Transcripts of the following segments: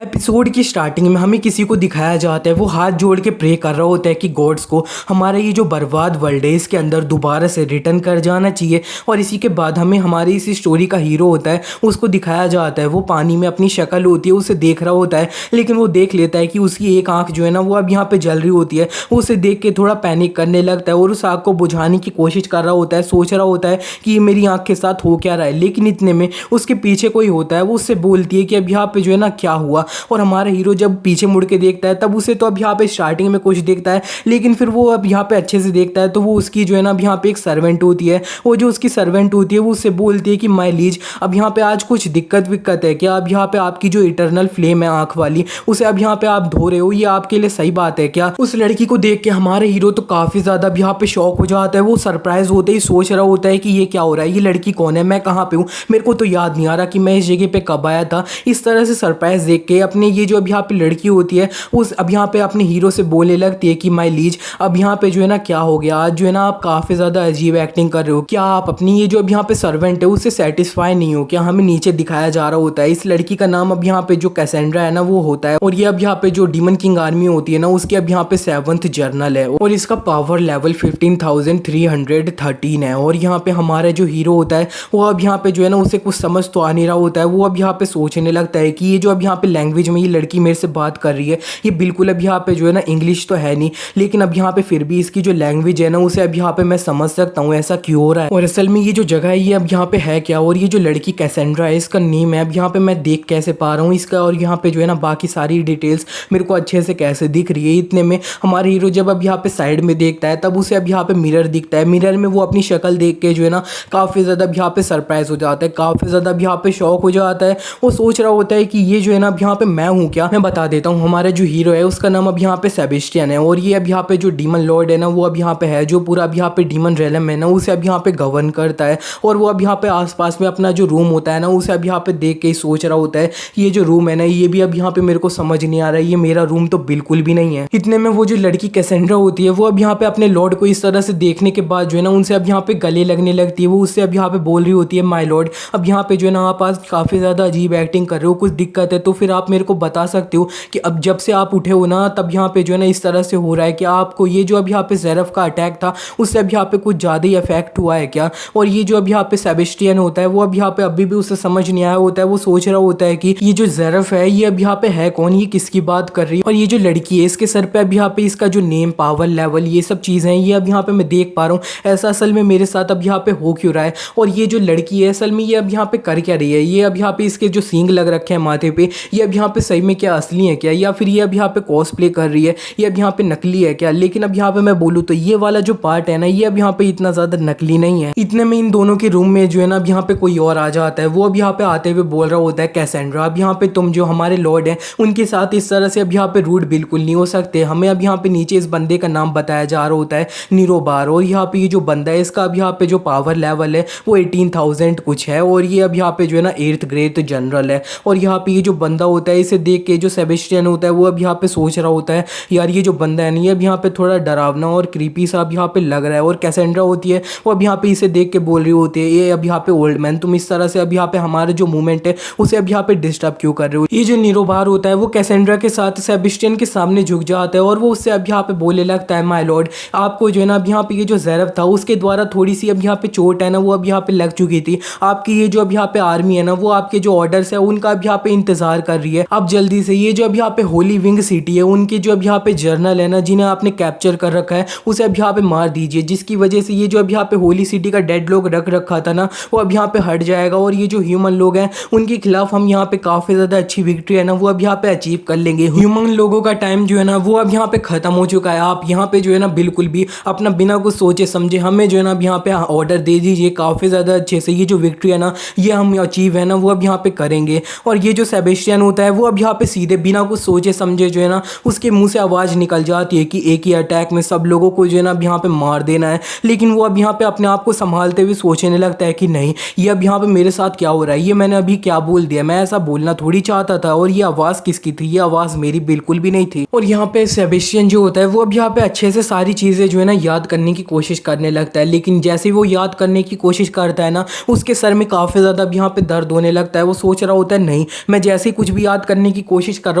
Episode की starting में हमें किसी को दिखाया जाता है, वो हाथ जोड़ के प्रे कर रहा होता है कि गॉड्स को हमारा ये जो बर्बाद वर्ल्ड है इसके अंदर दोबारा से रिटर्न कर जाना चाहिए। और इसी के बाद हमें हमारी इसी स्टोरी का हीरो होता है, उसको दिखाया जाता है, वो पानी में अपनी शक्ल होती है, उसे देख रहा होता है, लेकिन वो देख लेता है कि उसकी एक आंख जो है ना वो अब यहाँ पे जल रही होती है। वो उसे देख के थोड़ा पैनिक करने लगता है और उस आग को बुझाने की कोशिश कर रहा होता है, सोच रहा होता है कि ये मेरी आंख के साथ हो क्या रहा है। लेकिन इतने में उसके पीछे कोई होता है, वो उससे बोलती है कि अब यहाँ पे जो है ना क्या हुआ। और हमारा हीरो जब पीछे मुड़ के देखता है तब उसे तो अब यहाँ पे स्टार्टिंग में कुछ देखता है, लेकिन फिर वो अब यहाँ पे अच्छे से देखता है तो वो उसकी जो है ना अब यहाँ पे एक सर्वेंट होती है। वो जो उसकी सर्वेंट होती है वो उससे बोलती है कि माय लीज, अब यहाँ पे आज कुछ दिक्कत विक्कत है क्या? अब यहाँ पे आपकी जो इटरनल फ्लेम है आंख वाली, उसे अब यहाँ पे आप धो रहे हो, ये आपके लिए सही बात है क्या? उस लड़की को देख के हमारे हीरो तो काफी ज्यादा अब यहाँ पे शॉक हो जाता है। वो सरप्राइज होते ही सोच रहा होता है कि ये क्या हो रहा है, ये लड़की कौन है, मैं कहाँ पे हूँ, मेरे को तो याद नहीं आ रहा कि मैं इस जगह पे कब आया था। इस तरह से सरप्राइज देख के अपने ये जो अब यहाँ पे लड़की होती है उस अब यहाँ पे अपने हीरो से बोलने लगती है कि माय लीज, अब यहाँ पे जो है ना क्या हो गया, आज जो है ना आप काफी ज्यादा अजीब एक्टिंग कर रहे हो, क्या आप अपनी ये जो अब यहाँ पे सर्वेंट है उससे सेटिस्फाई नहीं हो क्या? हमें नीचे दिखाया जा रहा होता है इस लड़की का नाम अब यहाँ पे जो कैसेंड्रा है ना वो होता है, और ये अब यहाँ पे जो डीमन किंग आर्मी होती है ना उसकी अब यहाँ पे 7th जर्नल है और इसका पावर लेवल 15,313 है। और यहाँ पे हमारा जो हीरो होता है वो अब यहाँ पे जो है ना उसे कुछ समझ तो आ नहीं रहा होता है। वो अब यहाँ पे सोचने लगता है कि ये जो अब यहाँ पे लैंग्वेज में ये लड़की मेरे से बात कर रही है, ये बिल्कुल अब यहाँ पे जो है ना इंग्लिश तो है नहीं, लेकिन अब यहाँ पे फिर भी इसकी जो लैंग्वेज है ना उसे अब यहाँ पे मैं समझ सकता हूँ ऐसा क्यों हो रहा है। और असल में ये जो जगह है ये अब यहाँ पे है क्या, और ये जो लड़की कैसेंड्रा है इसका नेम है अब यहाँ पे मैं देख कैसे पा रहा हूँ इसका, और यहाँ पे जो है ना बाकी सारी डिटेल्स मेरे को अच्छे से कैसे दिख रही है। इतने में हमारे हीरो जब अब यहाँ पे साइड में देखता है तब उसे अब यहाँ पे मिरर दिखता है। मिरर में वो अपनी शक्ल देख के जो है ना काफ़ी ज़्यादा अब यहाँ पे सरप्राइज हो जाता है, काफ़ी ज़्यादा अब यहाँ पे शॉक हो जाता है। वो सोच रहा होता है कि ये जो है ना अब यहाँ पे मैं हूँ क्या? मैं बता देता हूँ, हमारा जो हीरो है उसका नाम अब यहाँ पे सेबेस्टियन है, और ये अब यहाँ पे जो डीमन लॉर्ड है ना वो अब यहाँ पे है, जो पूरा अब यहाँ पे डीमन रेलम है ना उसे अब यहाँ पे गवर्न करता है। और वो अब यहाँ पे आसपास में अपना जो रूम होता है ना उसे अब यहाँ पे देख के ही सोच रहा होता है कि ये जो रूम है ना ये भी अब यहाँ पे मेरे को समझ नहीं आ रहा है, ये मेरा रूम तो बिल्कुल भी नहीं है। इतने में वो जो लड़की कैसेंड्रा होती है वो अब यहाँ पे अपने लॉर्ड को इस तरह से देखने के बाद जो है ना उनसे अब यहाँ पे गले लगने लगती है। वो उससे अब यहाँ पे बोल रही होती है माय लॉर्ड, अब यहाँ पे जो है ना आप आज काफ़ी ज़्यादा अजीब एक्टिंग कर रहे हो, कुछ दिक्कत है तो फिर आप मेरे को बता सकते हो कि अब जब से आप उठे हो ना तब यहाँ पे जो है ना इस तरह से हो रहा है कि आपको ये जो अब यहाँ पे ज़ेरफ का अटैक था उससे अब यहाँ पे कुछ ज़्यादा ही इफेक्ट हुआ है क्या? और ये जो अब यहाँ पे सेबेस्टियन होता है वो अब यहाँ पे अभी भी उसे समझ नहीं आया होता है। वो सोच रहा होता है कि ये जो ज़ेरफ है ये अब यहाँ पे है कौन, ये किसकी बात कर रही है, और ये जो लड़की है इसके सर पे अब यहाँ पे इसका जो नेम, पावर लेवल, ये सब चीज़ें हैं ये अब यहाँ पे मैं देख पा रहा हूँ, ऐसा असल में मेरे साथ अब यहाँ पे हो क्यों रहा है? और ये जो लड़की है असल में ये अब यहाँ पे कर क्या रही है? ये अब यहाँ पे इसके जो सींग लग रखे हैं माथे पे, ये अब यहाँ पे सही में क्या असली है क्या, या फिर ये अब यहाँ पे कॉस्प्ले कर रही है, ये अब यहाँ पे नकली है क्या? लेकिन अब यहाँ पे मैं बोलूँ तो ये वाला जो पार्ट है ना ये अब यहाँ पे इतना ज़्यादा नकली नहीं है। इतने में इन दोनों के रूम में जो है ना अब यहाँ पे कोई और आ जाता है। वो अब यहाँ पे आते हुए बोल रहा होता है कैसेंड्रा, अब यहाँ पे तुम जो हमारे लॉर्ड हैं उनके साथ इस तरह से अब यहाँ पे रूड बिल्कुल नहीं हो सकते। हमें अब यहाँ पे नीचे इस बंदे का नाम बताया जा रहा होता है निरोबार, और यहाँ पे ये जो बंदा है इसका अब यहाँ पे जो पावर लेवल है वो 18,000 कुछ है, और ये अब यहाँ पे जो है ना 8th ग्रेड जनरल है। और यहाँ पे ये जो बंदा होता है इसे देख के जो सेबेस्टियन होता है वो अब यहाँ पे सोच रहा होता है यार ये जो बंदा है ना ये अब यहाँ पे थोड़ा डरावना और क्रीपी सा अब यहाँ पे लग रहा है। और कैसेंड्रा होती है वो अब यहाँ पे इसे देख के बोल रही होती है ये अब यहाँ पे ओल्ड मैन, तुम इस तरह से अब यहाँ पे हमारे जो मूवमेंट है उसे अब यहाँ पे डिस्टर्ब क्यों कर रहे हो? ये जो निरोबार होता है वो कैसेंड्रा के साथ सेबेस्टियन के सामने झुक जाता है और वो उससे अब यहाँ पे बोलने लगता है माय लॉर्ड, आपको जो है ना अब यहाँ पे ये जो ज़ेरफ था उसके द्वारा थोड़ी सी अब यहाँ पे चोट है ना वो अब यहाँ पे लग चुकी थी। आपकी ये जो अब यहाँ पे आर्मी है ना वो आपके जो ऑर्डर्स है उनका अब यहाँ पे इंतजार कर रही है। अब जल्दी से ये जो अब यहाँ पे होली विंग सिटी है उनके जो अब यहाँ पे जर्नल है ना जिन्हें आपने कैप्चर कर रखा है उसे अब यहाँ पे मार दीजिए, जिसकी वजह से ये जो अब यहाँ पे होली सिटी का डेड लोग रख रखा था ना वो अब यहाँ पे हट जाएगा, और ये जो ह्यूमन लोग हैं उनके खिलाफ हम यहाँ पे काफ़ी ज़्यादा अच्छी विक्ट्री है ना वो अब यहाँ पे अचीव कर लेंगे। ह्यूमन लोगों का टाइम जो है ना वो अब यहाँ पे ख़त्म हो चुका है। आप यहाँ पे जो है ना बिल्कुल भी अपना बिना कुछ सोचे समझे हमें जो है ना अब यहाँ पे ऑर्डर दे दीजिए काफ़ी ज़्यादा अच्छे से, ये जो विक्ट्री है ना ये हम अचीव है ना वो अब यहाँ पे करेंगे। और ये जो सेबेस्टियन होता है वो अब यहाँ पे सीधे बिना कुछ सोचे समझे जो है ना उसके मुंह से आवाज़ निकल जाती है कि एक ही अटैक में सब लोगों को जो है ना अब यहाँ पे मार देना है। लेकिन वो अब यहाँ पे अपने आप को संभालते हुए सोचने लगता है कि नहीं, ये अब यहाँ पे मेरे साथ क्या हो रहा है, ये मैंने अभी क्या बोल दिया, मैं ऐसा बोलना थोड़ी चाहता था, और ये आवाज़ किसकी थी, ये आवाज़ मेरी बिल्कुल भी नहीं थी। और यहाँ पे सेबेस्टियन जो होता है वो अब यहाँ पे अच्छे से सारी चीज़ें जो है ना याद करने की कोशिश करने लगता है, लेकिन जैसे वो याद करने की कोशिश करता है ना उसके सर में काफ़ी ज़्यादा अब यहाँ पे दर्द होने लगता है। वो सोच रहा होता है नहीं, मैं जैसे ही कुछ भी याद करने की कोशिश कर रहा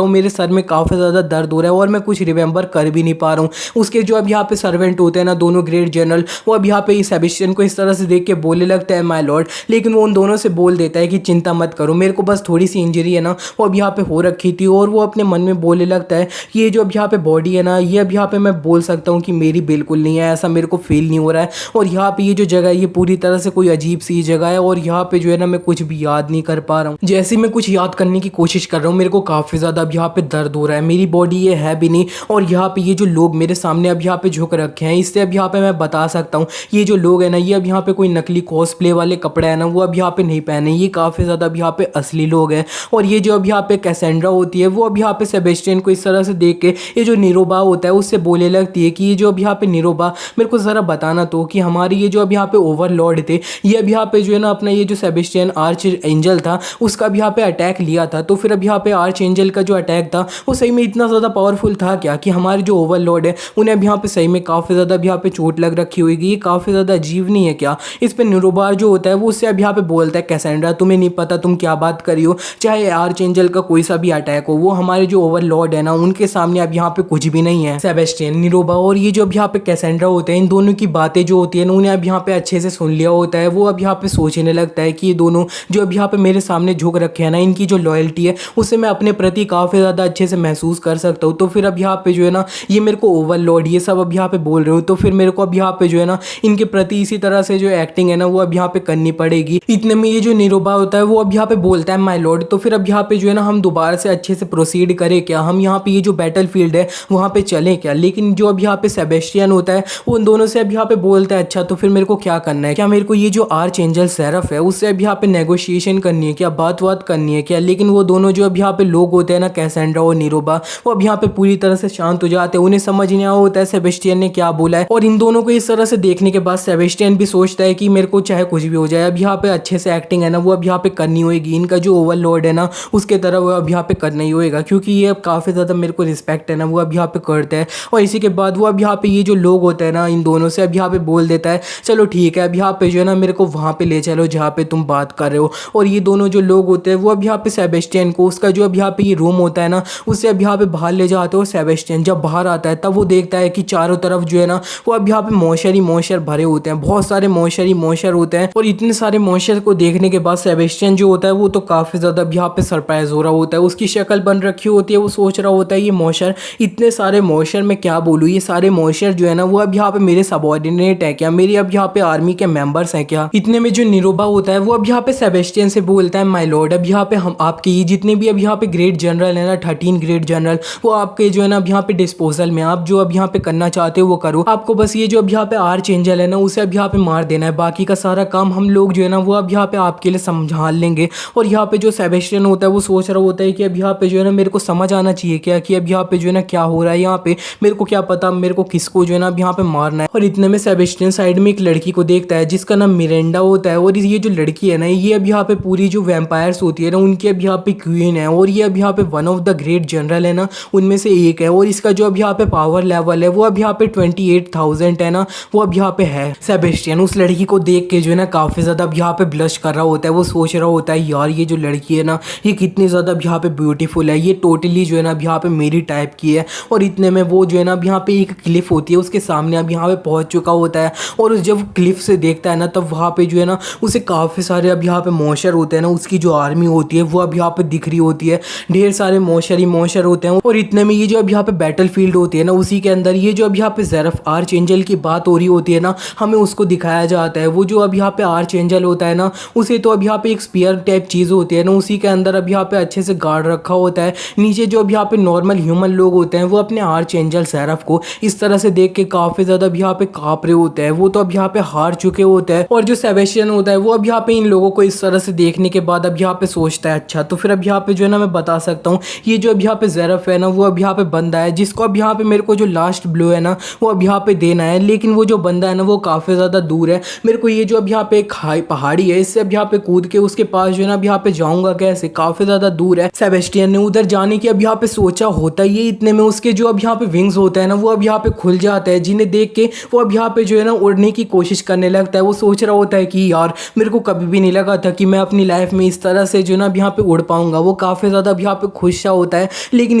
हूँ, मेरे सर में काफ़ी ज़्यादा दर्द हो रहा है और मैं कुछ रिमेंबर कर भी नहीं पा रहा हूँ। उसके जो अब यहाँ पे सर्वेंट होते हैं ना, दोनों ग्रेट जनरल, वो अब यहाँ पे सेबेस्टियन को इस तरह से देख के बोलने लगता है माय लॉर्ड, लेकिन वो उन दोनों से बोल देता है कि चिंता मत करो, मेरे को बस थोड़ी सी इंजरी है ना, वो अब यहाँ पे हो रखी थी। और वो अपने मन में बोलने लगता है कि ये जो अब यहाँ पे बॉडी है ना, ये अब यहाँ पे मैं बोल सकता हूँ कि मेरी बिल्कुल नहीं है, ऐसा मेरे को फील नहीं हो रहा है। और यहाँ पे ये जो जगह है ये पूरी तरह से कोई अजीब सी जगह है और यहाँ पे जो है ना मैं कुछ भी याद नहीं कर पा रहा हूँ। जैसे मैं कुछ याद करने की कोशिश कर रहा हूँ, मेरे को काफ़ी ज़्यादा अब यहाँ पे दर्द हो रहा है, मेरी बॉडी ये है भी नहीं। और यहाँ पे ये जो लोग मेरे सामने अब यहाँ पे झुक रखे हैं, इससे अब यहाँ पे मैं बता सकता हूँ ये जो लोग हैं ना, ये अब यहाँ पे कोई नकली कॉस्प्ले वाले कपड़े हैं ना, वो अब यहाँ पे नहीं पहने, ये काफ़ी ज़्यादा अब यहाँ पे असली लोग हैं। और ये जो अब यहाँ पे कैसेंड्रा होती है, वो अब यहाँ पे सेबेस्टियन को इस तरह से देख के ये जो निरोबा होता है उससे बोलने लगती है कि ये जो अब यहाँ पे निरोबा, मेरे को ज़रा बताना तो कि हमारी ये जो अब यहाँ पे ओवरलॉर्ड थे, ये अब यहाँ पे जो है ना अपना ये जो सेबेस्टियन आर्च एंजल था उसका अब यहाँ पे अटैक लिया था, तो फिर अब यहाँ पे आर्च एंजल का जो अटैक था वो सही में इतना ज़्यादा पावरफुल था क्या कि हमारे जो ओवरलॉर्ड है उन्हें अब यहाँ पे सही में काफ़ी ज़्यादा अब यहाँ पे चोट लग रखी होगी, ये काफ़ी ज़्यादा अजीब नहीं है क्या? इस पर निरोबार जो होता है वो उससे अब यहाँ पे बोलता है कैसेंड्रा तुम्हें नहीं पता तुम क्या बात करी हो, चाहे आर्च एंजल का कोई सा भी अटैक हो, वो हमारे जो ओवरलॉर्ड है ना उनके सामने अब यहाँ पे कुछ भी नहीं है। सेबेस्टियन, निरोबा और ये जो अब यहाँ पे कैसेंड्रा होते हैं, इन दोनों की बातें जो होती है ना उन्हें अब यहाँ पे अच्छे से सुन लिया होता है। वो अब यहाँ पे सोचने लगता है कि ये दोनों जो अब यहाँ पे मेरे सामने झुक रखे हैं ना, इनकी जो लॉयल्टी है उसे मैं अपने प्रति काफ़ी ज़्यादा अच्छे से महसूस कर सकता हूँ। तो फिर अब यहाँ पे जो है ना ये मेरे को ओवरलॉर्ड ये सब अब यहाँ पे बोल रहे हो, तो फिर मेरे को अब यहाँ पे जो है ना इनके प्रति इसी तरह से जो एक्टिंग है ना वो अब यहाँ पे करनी पड़ेगी। इतने में ये जो निरोबा होता है वो अब यहाँ पे बोलता है माय लॉर्ड, तो फिर अब यहाँ पे जो है ना हम दोबारा से अच्छे से प्रोसीड करें क्या, हम यहाँ पे ये जो बैटल फील्ड है वहाँ पे चलें क्या? लेकिन जो अब यहाँ पे सेबेस्टियन होता है वो उन दोनों से अब यहाँ पे बोलता है अच्छा तो फिर मेरे को क्या करना है, क्या मेरे को ये जो आर्च एंजल सेरफ है उससे अब यहाँ पे नेगोशिएशन करनी है क्या, बात करनी है क्या? लेकिन वो दोनों जो अब यहाँ पे लोग होते हैं ना कैसेंड्रा और निरोबा, वो अब यहाँ पे पूरी तरह से शांत हो जाते हैं, उन्हें समझ नहीं आ होता है सेबेस्टियन ने क्या बोला है। और इन दोनों को इस तरह से देखने के बाद सेबेस्टियन भी सोचता है कि मेरे को चाहे कुछ भी हो जाए, अब यहाँ पे अच्छे से एक्टिंग है ना वो अब यहाँ पे करनी होगी, इनका जो ओवरलॉर्ड है ना उसके तरह वो अब यहाँ पे करना ही होएगा, क्योंकि ये अब काफ़ी ज़्यादा मेरे को रिस्पेक्ट है ना वो अब यहाँ पे करते हैं। और इसी के बाद वो अब यहाँ पे ये जो लोग होते हैं ना इन दोनों से अब यहाँ पे बोल देता है चलो ठीक है अब यहाँ पे जो है ना मेरे को वहाँ पे ले चलो जहाँ पे तुम बात कर रहे हो। और ये दोनों जो लोग होते हैं वो अब यहाँ पे सेबेस्टियन को उसका जो अब यहाँ पे ये रूम होता है ना उससे अब यहाँ पे बाहर ले जाते हो। सेबेस्टियन जब बाहर आता है तब वो देखता है कि चारों तरफ जो है ना वो अब यहाँ पे मॉइस्चर भरे होते हैं, बहुत सारे मॉइस्चर होते हैं। और इतने सारे मॉइस्चर को देखने के बाद सेबेस्टियन जो होता है वो तो काफ़ी ज़्यादा अब यहाँ पे सरप्राइज हो रहा होता है, उसकी शक्ल बन रखी होती है, वो सोच रहा होता है ये मॉइस्चर, इतने सारे मॉइस्चर मैं क्या बोलूँ, ये सारे मॉइस्चर जो है ना वो अब यहाँ पे मेरे सबऑर्डिनेट है क्या, मेरी अब यहाँ पे आर्मी के मेंबर्स हैं क्या? इतने में जो निरोबा होता है वो अब यहाँ पे सेबेस्टियन से बोलता है माय लॉर्ड, अब यहाँ पे हम आपके ये जितने भी अब यहाँ पे ग्रेट जनरल है ना 13 ग्रेट जनरल, वो आपके जो है ना अब यहाँ पे डिस्पोजल में, आप जो अब यहाँ पे करना चाहते हो वो करो, आपको बस ये जो अब यहाँ पे आर्च एंजल है ना उसे अब यहाँ पे मार देना है, बाकी का सारा काम हम लोग जो है ना वो अब यहाँ पे आपके लिए संभाल लेंगे। और यहाँ पे जो सेबेस्टियन होता है वो सोच रहा होता है कि अब यहाँ पे जो है ना मेरे को समझ आना चाहिए क्या कि अब यहाँ पे जो है ना क्या हो रहा है, यहाँ पे मेरे को क्या पता मेरे को किसको जो है ना अब यहाँ पे मारना है। और इतने में सेबेस्टियन साइड में एक लड़की को देखता है जिसका नाम मिरेंडा होता है, और ये जो लड़की है ना ये अब यहाँ पे पूरी जो वैम्पायर्स होती है ना उनकी अब यहाँ पे क्वीन है, और ये अब यहाँ पे one of the great general है ना उनमें से एक है। और इसका जो अब यहाँ पे पावर लेवल है वो अब यहाँ पे 28,000 है ना वो अब यहाँ पे है। सेबेस्टियन उस लड़की को देख के जो है ना काफ़ी ज़्यादा अब यहाँ पे ब्लश कर रहा होता है, वो सोच रहा होता है यार ये जो लड़की है ना ये कितनी ज़्यादा अब यहाँ पे ब्यूटीफुल है, ये टोटली जो है ना अब यहाँ पे मेरी टाइप की है। और इतने में वो जो है ना अब यहाँ पे एक क्लिफ होती है उसके सामने अब यहाँ पे पहुँच चुका होता है, और उस जब क्लिफ से देखता है ना तब वहाँ पे जो है ना उसे काफ़ी सारे अब यहाँ पे मॉइस्चर होते हैं ना, उसकी जो आर्मी होती है वो अब यहाँ पे दिख रही होती है, ढेर सारे मॉइस्चर होते हैं। और इतने में ये जो अब यहाँ पे बैटल फील्ड होती है ना उसी के अंदर ये जो अब यहाँ पे ज़ेरफ आर्च एंजल की बात हो रही होती है ना, हमें उसको दिखाया जाता है। वो जो अब यहाँ पे आर्च एंजल होता है ना उसे तो अब यहाँ पे एक स्पीयर टाइप चीज़ होती है ना उसी के अंदर अब यहाँ पे अच्छे से गार्ड रखा होता है। नीचे जो अब यहाँ पे नॉर्मल ह्यूमन लोग होते हैं वो अपने आर्च एंजल ज़ेरफ को इस तरह से देख के काफ़ी ज़्यादा अब यहाँ पे काँप रहे होते हैं, वो तो अब यहाँ पे हार चुके होते हैं। और जो सेबेस्टियन होता है वो अब यहाँ पे इन लोगों को इस तरह से देखने के बाद अब यहाँ पे सोचता है अच्छा तो फिर अब यहाँ पे जो है ना मैं बता सकता हूँ ये जो अब यहाँ पे ज़ेरफ है ना वो अब यहाँ पे बंदा है जिसको अब यहाँ पे मेरे को जो लास्ट ब्लो है ना वो अब यहाँ पे देना है, लेकिन वो जो बंदा है ना वो काफ़ी ज़्यादा दूर है। मेरे को ये जो अब यहाँ पे एक पहाड़ी है इससे अब यहाँ पे कूद के उसके पास जो है ना अब यहाँ पे जाऊँगा कैसे, काफ़ी ज़्यादा दूर है। सेबेस्टियन ने उधर जाने की अब यहाँ पे सोचा होता है, ये इतने में उसके जो अब यहाँ पे विंग्स होता है ना वो अब यहाँ पे खुल जाता है, जिन्हें देख के वो अब यहाँ पे जो है ना उड़ने की कोशिश करने लगता है। वो सोच रहा होता है कि यार मेरे को कभी भी नहीं लगा था कि मैं अपनी लाइफ में इस तरह से जो है ना अब यहाँ पे उड़ पाऊंगा। वो काफ़ी ज़्यादा अब यहाँ पे खुश सा होता है, लेकिन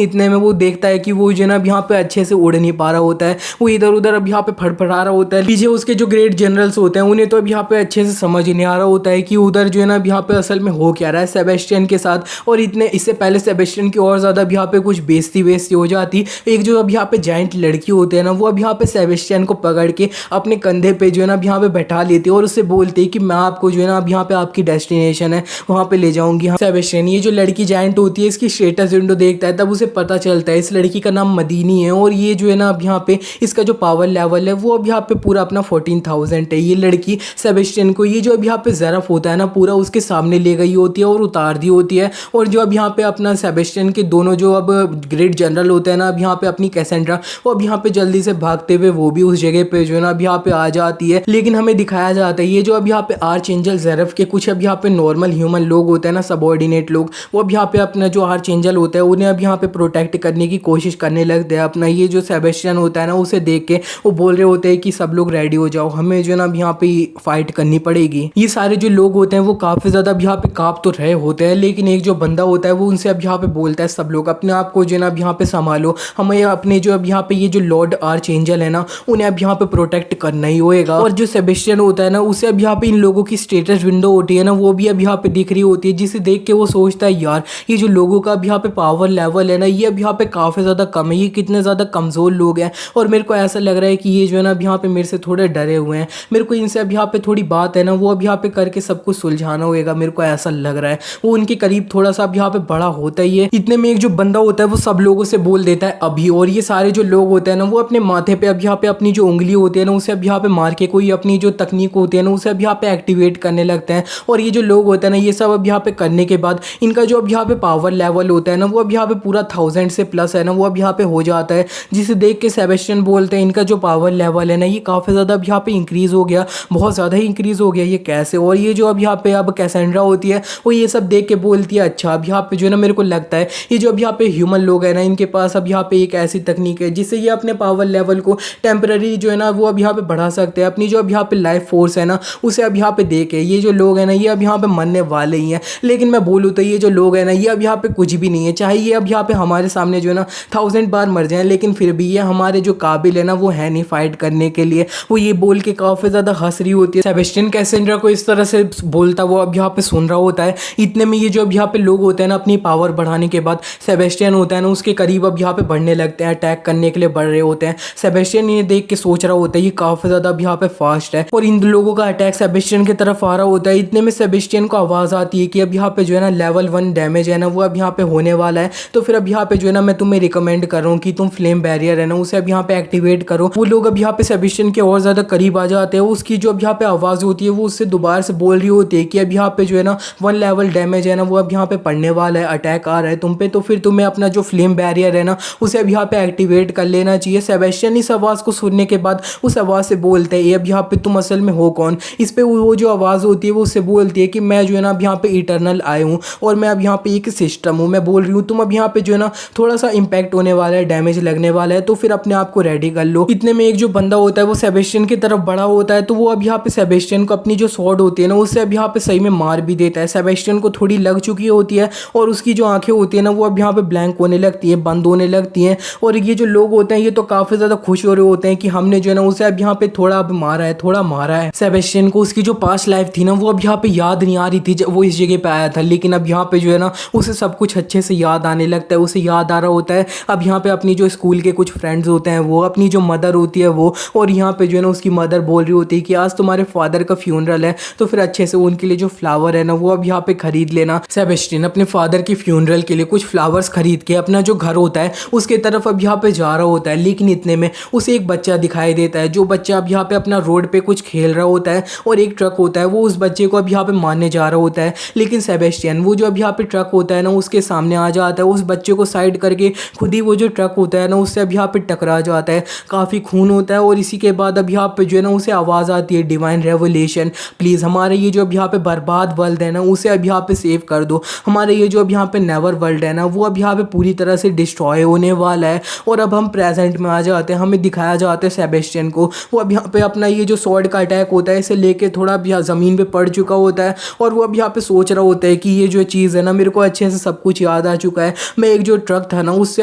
इतने में वो देखता है कि वो जो है ना अब यहाँ पे अच्छे से उड़ नहीं पा रहा होता है। वो इधर उधर अब यहाँ पे फड़फड़ा रहा होता है। पीछे उसके जो ग्रेट जनरल्स होते हैं उन्हें तो अब यहाँ पे अच्छे से समझ ही नहीं आ रहा होता है कि उधर जो है ना अब यहाँ पे असल में हो क्या रहा है सेबेस्टियन के साथ। और इतने इससे पहले सेबेस्टियन की और ज़्यादा अब यहाँ पे कुछ बेइज्जती हो जाती। एक जो अब यहाँ पे जाइंट लड़की होते हैं ना, वो अब यहाँ पे सेबेस्टियन को पकड़ के अपने कंधे पे जो है ना अब यहाँ पे बैठा लेती है और उससे बोलते हैं कि मैं आपको जो है ना अब यहाँ पे आपकी डेस्टिनेशन है वहाँ पे ले जाऊंगी। हाँ सेबेस्टियन, ये जो लड़की जाइंट होती है इसकी स्टेटस विंडो देखता है, तब उसे पता चलता है इस लड़की का नाम मदीनी है और ये जो है ना अब यहाँ पे इसका जो पावर लेवल है वो अब यहाँ पे पूरा अपना 14,000 है। ये लड़की सेबेस्टियन को ये जो अब यहाँ पे ज़रफ होता है ना पूरा उसके सामने ले गई होती है और उतार दी होती है। और जो अब यहाँ पे अपना सेबेस्टियन के दोनों जो अब ग्रेट जनरल होते हैं ना अब यहाँ पे अपनी कैसेंड्रा, वो अब यहाँ पे जल्दी से भागते हुए वो भी उस जगह पे जो है ना अब यहाँ पे आ जाती है। लेकिन हमें दिखाया जाता है ये जो अब यहाँ पे आर्च एंजल ज़रफ के कुछ अब यहाँ पे नॉर्मल ह्यूमन लोग होते हैं ना, सबऑर्डिनेट लोग, वो अब यहाँ पे अपना जो आर्च एंजल होता है उन्हें अब यहाँ पे प्रोटेक्ट करने की कोशिश करने लगते हैं। अपना ये जो सेबेस्टियन होता है ना उसे देख के वो बोल रहे होते हैं कि सब लोग रेडी हो जाओ, हमें जो है ना अब यहाँ पे फाइट करनी पड़ेगी। ये सारे जो लोग होते हैं वो काफ़ी ज़्यादा अब यहाँ पे काँप तो रहे होते हैं, लेकिन एक जो बंदा होता है वो उनसे अब यहाँ पे बोलता है सब लोग अपने आप को जो है ना अब यहाँ पे संभालो, हमें अपने जो अब यहाँ पे ये जो लॉर्ड आर्च एंजल है ना उन्हें अब यहाँ पे प्रोटेक्ट करना ही होएगा। और जो सेबेस्टियन होता है ना उसे अब यहाँ पे इन लोगों की स्टेटस विंडो होती है ना वो भी अब यहाँ पे दिख रही होती है, जिसे देख के वो सोचता है यार ये जो लोगों का अब यहाँ पे पावर लेवल है ना ये अब यहाँ पे काफ़ी ज़्यादा कम है, ये कितने ज़्यादा कमज़ोर लोग हैं। और मेरे को ऐसा लग रहा है कि ये जो है ना अब यहाँ पे मेरे से थोड़े डरे हुए हैं, मेरे को इनसे अब यहाँ पे थोड़ी बात है ना वो अब यहाँ पे करके सब कुछ सुलझाना होगा, मेरे को ऐसा लग रहा है। वो उनके करीब थोड़ा सा अब यहाँ पे बड़ा होता ही है। इतने में एक जो बंदा होता है वो सब लोगों से बोल देता है अभी, और ये सारे जो लोग होते हैं ना वो अपने माथे पे अब यहाँ पे अपनी जो उंगली होती है ना उसे अब यहाँ पे मार के कोई अपनी जो तकनीक होती है ना उसे अब यहाँ पे एक्टिवेट करने लगते हैं। और ये जो लोग होते हैं ना ये सब अब यहाँ पे करने के बाद इनका जो अब यहाँ पे पावर लेवल होता है ना वो अब यहाँ पे पूरा 1000 से प्लस है ना वो अब यहाँ पे हो जाता है, जिसे देख के सेबेस्टियन बोलते हैं इनका जो पावर लेवल है ना ये काफ़ी ज़्यादा अब यहाँ पे इंक्रीज़ हो गया, बहुत ज़्यादा ही इंक्रीज़ हो गया, ये कैसे। और ये जो अब यहाँ पे अब कैसेंड्रा होती है वो ये सब देख के बोलती है अच्छा अब यहाँ पे जो है ना मेरे को लगता है ये जो अब यहाँ पे ह्यूमन लोग हैं ना इनके पास अब यहाँ पे एक ऐसी तकनीक है जिससे ये अपने पावर लेवल को टेम्पररी जो है ना वो अब यहाँ पे बढ़ा सकते हैं। अपनी जो अब यहाँ पे लाइफ फोर्स है ना उसे अब यहाँ पे देके ये जो लोग हैं ना ये अब यहाँ पे मरने वाले ही हैं। लेकिन मैं बोलूँ तो ये जो लोग हैं ना ये अब यहाँ पे कुछ भी नहीं है, चाहे ये अब यहाँ पे हमारे सामने जो है ना 1000 बार मर जाएं लेकिन फिर भी ये हमारे जो काबिल है ना वो है नहीं फाइट करने के लिए। वो ये बोल के काफ़ी ज़्यादा हंस रही होती है। सेबेस्टियन कैसेंड्रा को इस तरह से बोलता वो अब यहाँ पे सुन रहा होता है। इतने में ये जो अब यहाँ पे लोग होते हैं ना अपनी पावर बढ़ाने के बाद सेबेस्टियन होता है ना उसके करीब अब यहाँ पे बढ़ने लगते हैं, अटैक करने के लिए बढ़ रहे होते हैं। सेबेस्टियन इन्हें देख के सोच रहा होता है ये काफ़ी ज़्यादा अब यहाँ पे फास्ट है और इन लोगों का अटैक सेबेस्टियन की तरफ आ रहा होता है। इतने में सेबेस्टियन को आवाज़ आती है कि अब यहाँ पे जो है ना लेवल 1 डैमेज है ना वो अब यहाँ पे होने वाला है। तो फिर अब यहाँ पे जो है ना मैं तुम्हें रिकमेंड कर रहा हूँ कि तुम फ्लेम बैरियर है ना उसे अब यहाँ पे एक्टिवेट करो। वो लोग अब यहाँ पे सेबेस्टियन के और ज़्यादा करीब आ जाते हैं। उसकी जो अब यहाँ पे आवाज़ होती है वो उससे दोबारा से बोल रही होती है कि अब यहाँ पे जो है ना 1 लेवल डैमेज है ना वो अब यहाँ पे पड़ने वाला है, अटैक आ रहा है तुम पे। तो फिर तुम्हें अपना जो फ्लेम बैरियर है ना उसे अब यहाँ पे एक्टिवेट कर लेना चाहिए। सेबेस्टियन इस आवाज़ को सुनने के बाद उस आवाज़ से बोलते हैं अब यहाँ पे तुम असल में हो कौन। इस पे वो जो आवाज़ होती है वो उससे बोलती है कि मैं जो है ना अब यहाँ पे इटर्नल आए हूँ और मैं अब यहाँ पे एक सिस्टम हूँ। मैं बोल रही हूँ तुम अब यहाँ पे जो है ना थोड़ा सा इम्पैक्ट होने वाला है, डैमेज लगने वाला है, तो फिर अपने आप को रेडी कर लो। इतने में एक जो बंदा होता है वो सेबेस्टियन की तरफ बड़ा होता है, तो वो अब यहाँ पे सेबेस्टियन को अपनी जो स्वॉर्ड होती है ना उससे अब यहाँ पे सही में मार भी देता है। सेबेस्टियन को थोड़ी लग चुकी होती है और उसकी जो आंखें होती है ना वो अब यहाँ पे ब्लैंक होने लगती है, बंद होने लगती हैं। और ये जो लोग होते हैं ये तो काफ़ी ज़्यादा खुश हो रहे होते हैं कि हमने जो है ना उसे अब यहाँ पे थोड़ा अब मारा है, थोड़ा मारा है। सेबेस्टियन को उसकी जो पास्ट लाइफ थी ना वो अब यहाँ पे याद नहीं आ रही थी जब वो इस जगह पे आया था, लेकिन अब यहाँ पे जो है ना उसे सब कुछ अच्छे से याद आने लगता है। उसे याद आ रहा होता है अब यहाँ पे अपनी जो स्कूल के कुछ फ्रेंड्स होते हैं वो, अपनी जो मदर होती है वो, और यहाँ पे जो है ना उसकी मदर बोल रही होती है कि आज तुम्हारे फादर का फ्यूनरल है तो फिर अच्छे से उनके लिए जो फ्लावर है ना वो अब यहाँ पे खरीद लेना। सेबेस्टियन अपने फादर के फ्यूनरल के लिए कुछ फ्लावर्स खरीद के अपना जो घर होता है उसके तरफ अब यहाँ पे जा रहा होता है। लेकिन इतने में उसे एक बच्चा दिखाई देता है, जो बच्चा अब यहाँ पे अपना रोड पे कुछ खेल रहा होता है और एक ट्रक होता है वो उस बच्चे को अब यहाँ पे मारने जा रहा होता है। लेकिन सेबेस्टियन वो जो अब यहाँ पे ट्रक होता है ना उसके सामने आ जाता है, उस बच्चे को साइड करके खुद ही वो जो ट्रक होता है ना उससे अब यहाँ पे टकरा जाता है, काफ़ी खून होता है। और इसी के बाद अब यहाँ पे जो है ना उसे आवाज़ आती है डिवाइन रेवोल्यूशन, प्लीज़ हमारे ये जो अब यहाँ पे बर्बाद वर्ल्ड है ना उसे अब यहाँ पे सेव कर दो, हमारे ये जो अब यहाँ पे नेवर वर्ल्ड है ना वो अब यहाँ पे पूरी तरह से डिस्ट्रॉय होने वाला है। और अब हम प्रेजेंट में आ जाते हैं, हमें दिखाया जाता है सेबेस्टियन को वो अब यहाँ पे अपना ये जो स्वॉर्ड का अटैक होता है इसे लेके थोड़ा अब यहाँ ज़मीन पे पड़ चुका होता है और वो अब यहाँ पे सोच रहा होता है कि ये जो चीज़ है ना मेरे मेरे को अच्छे से सब कुछ याद आ चुका है। मैं एक जो ट्रक था ना उससे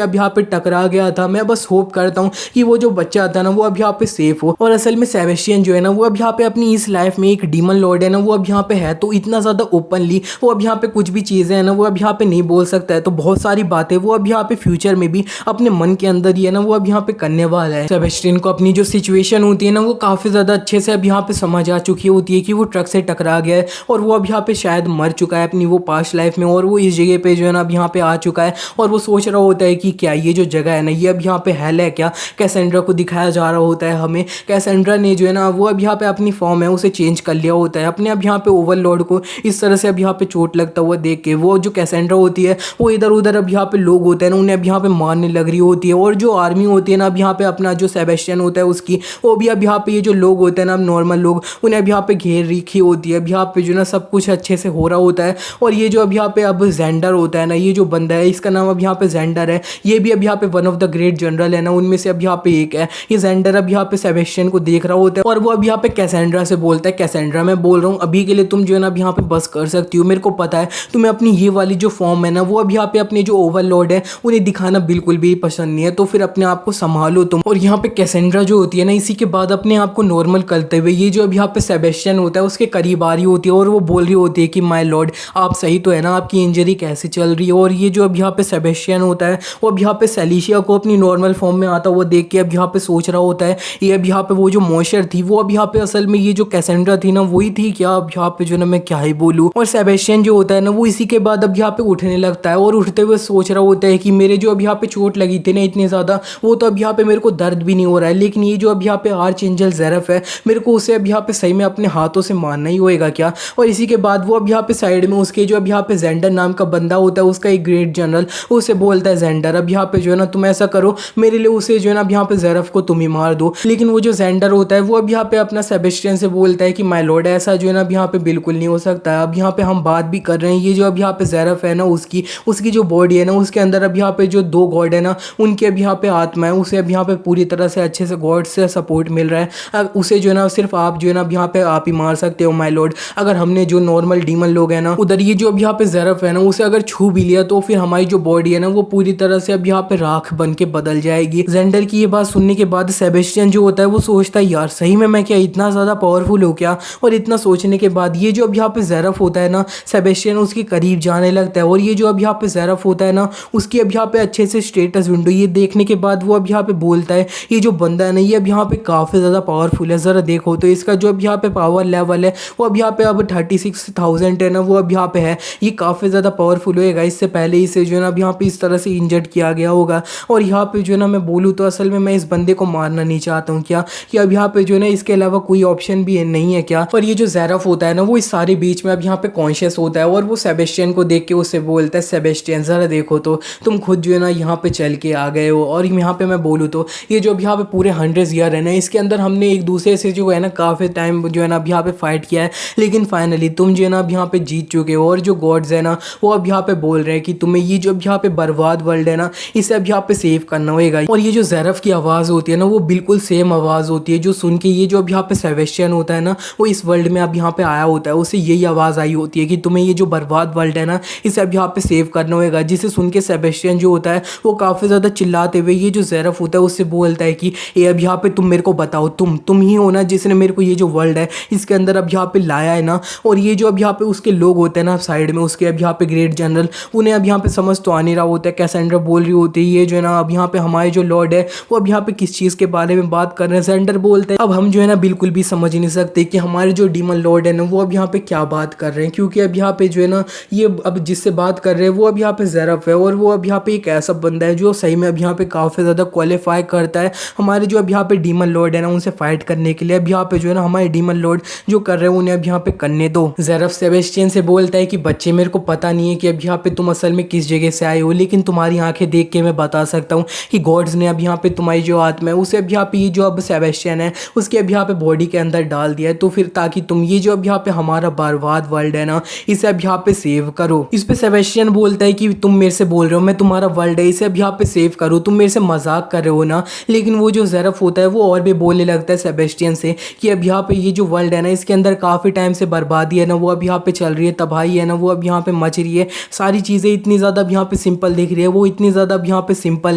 अब यहाँ पे टकरा गया था। मैं बस होप करता हूँ कि वो जो बच्चा था ना वो अब यहाँ पे सेफ हो। और असल में सेबेस्टियन जो है ना वो अब यहाँ पे अपनी इस लाइफ में एक डीमन लॉर्ड है ना, वो अब यहाँ पे है तो इतना ज़्यादा ओपनली वो अब यहाँ पे कुछ भी चीज़ें हैं ना वो अब यहाँ पे नहीं बोल सकता है। तो बहुत सारी बातें वो अब यहाँ पे फ्यूचर में भी अपने मन के अंदर ही है ना वो अब यहाँ पे करने वाला है। सेबेस्टियन को अपनी जो सिचुएशन होती है ना वो काफ़ी ज़्यादा अच्छे से अब यहाँ पे समझ आ चुकी होती है कि वो ट्रक से टकरा गया है और वो अब यहाँ पे शायद मर चुका है अपनी वो पास्ट लाइफ में, और वो इस जगह पे जो है ना अब यहाँ पे आ चुका है। और वो सोच रहा होता है कि क्या ये जो जगह है ना ये अब यहाँ पे हेल है क्या। कैसेंड्रा को दिखाया जा रहा होता है हमें, कैसेंड्रा ने जो है ना वो अब यहाँ पे अपनी फॉर्म है उसे चेंज कर लिया होता है अपने अब यहाँ पे ओवरलॉर्ड को इस तरह से अब यहाँ पे चोट लगता हुआ देख के। वो जो कैसेंड्रा होती है वो इधर उधर अब यहाँ पे लोग होते हैं ना उन्हें अब यहाँ पे मारने लग रही होती है, और जो आर्मी होती है ना अब यहाँ पे अपना जो सेबेस्टियन होता है उसकी वो भी अब यहाँ पे ये जो लोग होते हैं ना अब नॉर्मल लोग उन्हें अब यहाँ पे घेर रखी होती है। अब यहाँ पे जो ना सब कुछ अच्छे से हो रहा होता है। और ये जो अब यहाँ पे अब जेंडर होता है ना, ये जो बंदा है इसका नाम अब यहाँ पे जेंडर है, ये भी अब यहाँ पे one of the great general है ना उनमें से अब यहाँ पे एक है। ये जेंडर अब यहाँ पे सेबेस्टियन को देख रहा होता है और वो अब यहाँ पे कैसेंड्रा से बोलता है, कैसेंड्रा मैं बोल रहा हूँ अभी के लिए तुम जो है ना अब यहाँ पे बस कर सकती हो, मेरे को पता है तुम्हें अपनी ये वाली जो फॉर्म है ना वो अब यहाँ पे अपने जो ओवरलॉर्ड है उन्हें दिखाना बिल्कुल भी पसंद नहीं है, तो फिर अपने आप को संभालो तुम। और यहाँ पे कैसेंड्रा जो होती है ना इसी के बाद अपने आप को नॉर्मल करते हुए ये जो अब यहाँ पे सेबेस्टियन होता है उसके करीब आ रही होती है और वो बोल रही होती है कि माय लॉर्ड आप सही तो है ना, आपकी इंजरी कैसे चल रही है। और ये जो अब यहाँ पे सेबेस्टियन होता है वो अब यहाँ पे सेलिशिया को अपनी नॉर्मल फॉर्म में आता हुआ देख के अब यहाँ पे सोच रहा होता है ये अब यहाँ पे वो जो मॉन्स्टर थी वो अब यहाँ पे असल में ये जो कैसेंड्रा थी ना वही थी क्या। अब यहाँ पे जो ना मैं क्या ही बोलूँ। और सेबेस्टियन जो होता है ना वो इसी के बाद अब यहाँ पे उठने लगता है और उठते हुए सोच रहा होता है कि मेरे जो अब यहाँ पे चोट लगी थी ना इतनी ज़्यादा वो तो अब यहाँ पे मेरे को दर्द भी नहीं हो रहा है, लेकिन ये जो अब यहाँ पे आर्चएंजल ज़ेरफ है मेरे को उसे अब यहाँ पे सही में अपने हाथों से मारना ही होएगा क्या। और इसी के बाद वो अब यहाँ पे साइड में उसके जो अब यहाँ पे जेंडर नाम का बंदा होता है उसका एक ग्रेट जनरल उसे बोलता है जेंडर अब यहाँ पे जो है ना तुम ऐसा करो मेरे लिए उसे जो है ना अब यहाँ पे ज़ेरफ को तुम ही मार दो। लेकिन वो जो जेंडर होता है वो अब यहाँ पे अपना सेबेस्टियन से बोलता है कि माय लॉर्ड ऐसा जो है ना अब यहाँ पे बिल्कुल नहीं हो सकता। अब यहाँ पे हम बात भी कर रहे हैं ये जो अब यहाँ पे ज़ेरफ है ना उसकी जो बॉडी है ना उसके अंदर अब यहाँ पे जो दो गॉड है ना उनके अब यहाँ पे आत्मा है उसे अब यहाँ पे पूरी तरह से अच्छे से गॉड से सपोर्ट मिल रहा है। उसे जो है ना सिर्फ आप जो है ना अब यहाँ पे आप ही मार सकते हो माय लॉर्ड। अगर हमने जो नॉर्मल डीमन लोग हैं ना उधर ये जो अब यहाँ पे ज़ेरफ है ना उसे अगर छू भी लिया तो फिर हमारी जो बॉडी है ना वो पूरी तरह से अब यहाँ पे राख बन के बदल जाएगी। जेंडर की ये बात सुनने के बाद सेबेस्टियन जो होता है वो सोचता है यार सही में मैं क्या इतना ज़्यादा पावरफुल हो क्या। और इतना सोचने के बाद ये जो अब यहाँ पे ज़ेरफ होता है ना सेबेस्टियन उसके करीब जाने लगता है और ये जो अब यहाँ पे ज़ेरफ होता है ना उसकी अब यहाँ पे अच्छे से स्टेटस विंडो ये देखने के बाद वो अब यहाँ पे बोलता है ये जो बंदा है ना ये अब यहाँ पे काफ़ी ज़्यादा पावरफुल है, ज़रा देखो तो इसका जो अब यहाँ पे पावर लेवल है वो अब यहाँ पे अब 36,000 है ना वो अब यहाँ पे है, ये काफ़ी ज़्यादा पावरफुल होएगा। इससे पहले इसे जो है ना अब यहाँ पे इस तरह से इंजर्ड किया गया होगा। और यहाँ पे जो है ना मैं बोलूँ तो असल में मैं इस बंदे को मारना नहीं चाहता हूँ क्या कि अब यहाँ पे जो है ना इसके अलावा कोई ऑप्शन भी नहीं है क्या। पर ये जो ज़ेरफ होता है ना वो इस सारे बीच में अब यहाँ पे कॉन्शियस होता है और वो सेबेस्टियन को देख के उससे बोलता है सेबेस्टियन ज़रा देखो तो तुम खुद जो है ना यहाँ पे चल के आ गए हो। और यहाँ पे मैं बोलूँ तो ये जो अब यहाँ पे पूरे 100 ईयर है ना इसके अंदर हमने एक दूसरे से जो है ना काफ़ी टाइम जो है ना अब यहाँ पे फाइट किया है, लेकिन फाइनली तुम जो है ना अब यहाँ पे जीत चुके हो। और जो गॉड्स है ना वो अब यहाँ पे बोल रहे हैं कि तुम्हें ये जो अब यहाँ पे बर्बाद वर्ल्ड है ना इसे अब यहाँ पे सेव करना होगा। और ये जो ज़ेरफ की आवाज़ होती है ना वो बिल्कुल सेम आवाज़ होती है जो सुन के ये जो अब यहाँ पे सेबेस्टियन होता है ना वो इस वर्ल्ड में अब यहाँ पे आया होता है, उसे यही आवाज़ आई होती है कि तुम्हें ये जो बर्बाद वर्ल्ड है ना इसे अब यहाँ पे सेव करना होगा। जिसे सुन के सेबेस्टियन जो होता है वो काफ़ी ज़्यादा चिल्लाते हुए ये जो ज़ेरफ होता है उससे बोलता है कि ये अब यहाँ पे तुम मेरे को बताओ तुम ही हो ना जिसने मेरे को ये जो वर्ल्ड है इसके अंदर अब यहाँ पे लाया है ना। और ये जो अब यहाँ पे उसके लोग होते हैं ना साइड में उसके अब यहाँ पे ग्रेट जनरल उन्हें अब यहाँ पे समझ तो आ नहीं रहा होता है। कैसेंड्रा बोल रही होती है ये जो है ना अब यहाँ पे हमारे जो लॉर्ड है वो अब यहाँ पे किस चीज़ के बारे में बात कर रहे हैं। जेंडर बोलते हैं अब हम जो है ना बिल्कुल भी समझ नहीं सकते कि हमारे जो डीमन लॉर्ड है ना वो अब यहाँ पे क्या बात कर रहे हैं, क्योंकि अब यहाँ पे जो है ना ये अब जिससे बात कर रहे हैं वो अब यहाँ पे ज़ेरफ है और वो अब यहाँ पे एक ऐसा बंदा है जो सही में अब यहाँ पे काफ़ी ज़्यादा क्वालिफाई करता है हमारे जो अब यहाँ पे डीमन लॉर्ड है ना उनसे फाइट करने के लिए। अब यहाँ पे जो है ना हमारे डीमन लॉर्ड जो कर रहे हैं उन्हें अब यहाँ पे करने दो। ज़ेरफ सेबेस्टियन से बोलता है कि बच्चे मेरे को पता नहीं है कि अब यहाँ पे तुम असल में किस जगह से आए हो, लेकिन तुम्हारी आंखें देख के मैं बता सकता हूँ कि गॉड्स ने अब यहाँ पे तुम्हारी जो आत्मा है उसे अब यहाँ पे ये जो अब सेबेस्टियन है उसके अब यहाँ पे बॉडी के अंदर डाल दिया है, तो फिर ताकि तुम ये जो अब यहाँ पे हमारा बर्बाद वर्ल्ड है ना इसे अब यहाँ पे सेव करो। इस पे सेबेस्टियन बोलता है कि तुम मेरे से बोल रहे हो मैं तुम्हारा वर्ल्ड है इसे अब यहाँ पे सेव करो, तुम मेरे से मजाक कर रहे हो ना। लेकिन वो जो ज़ेरफ होता है वो और भी बोलने लगता है सेबेस्टियन से कि अब यहाँ पे ये जो वर्ल्ड है ना इसके अंदर काफ़ी टाइम से बर्बादी है ना वो अब यहाँ पे चल रही है, तबाही है ना वो अब यहाँ पे समझ रही है, सारी चीज़ें इतनी ज़्यादा अब यहाँ पे सिंपल दिख रही है, वो इतनी ज़्यादा अब यहाँ पे सिंपल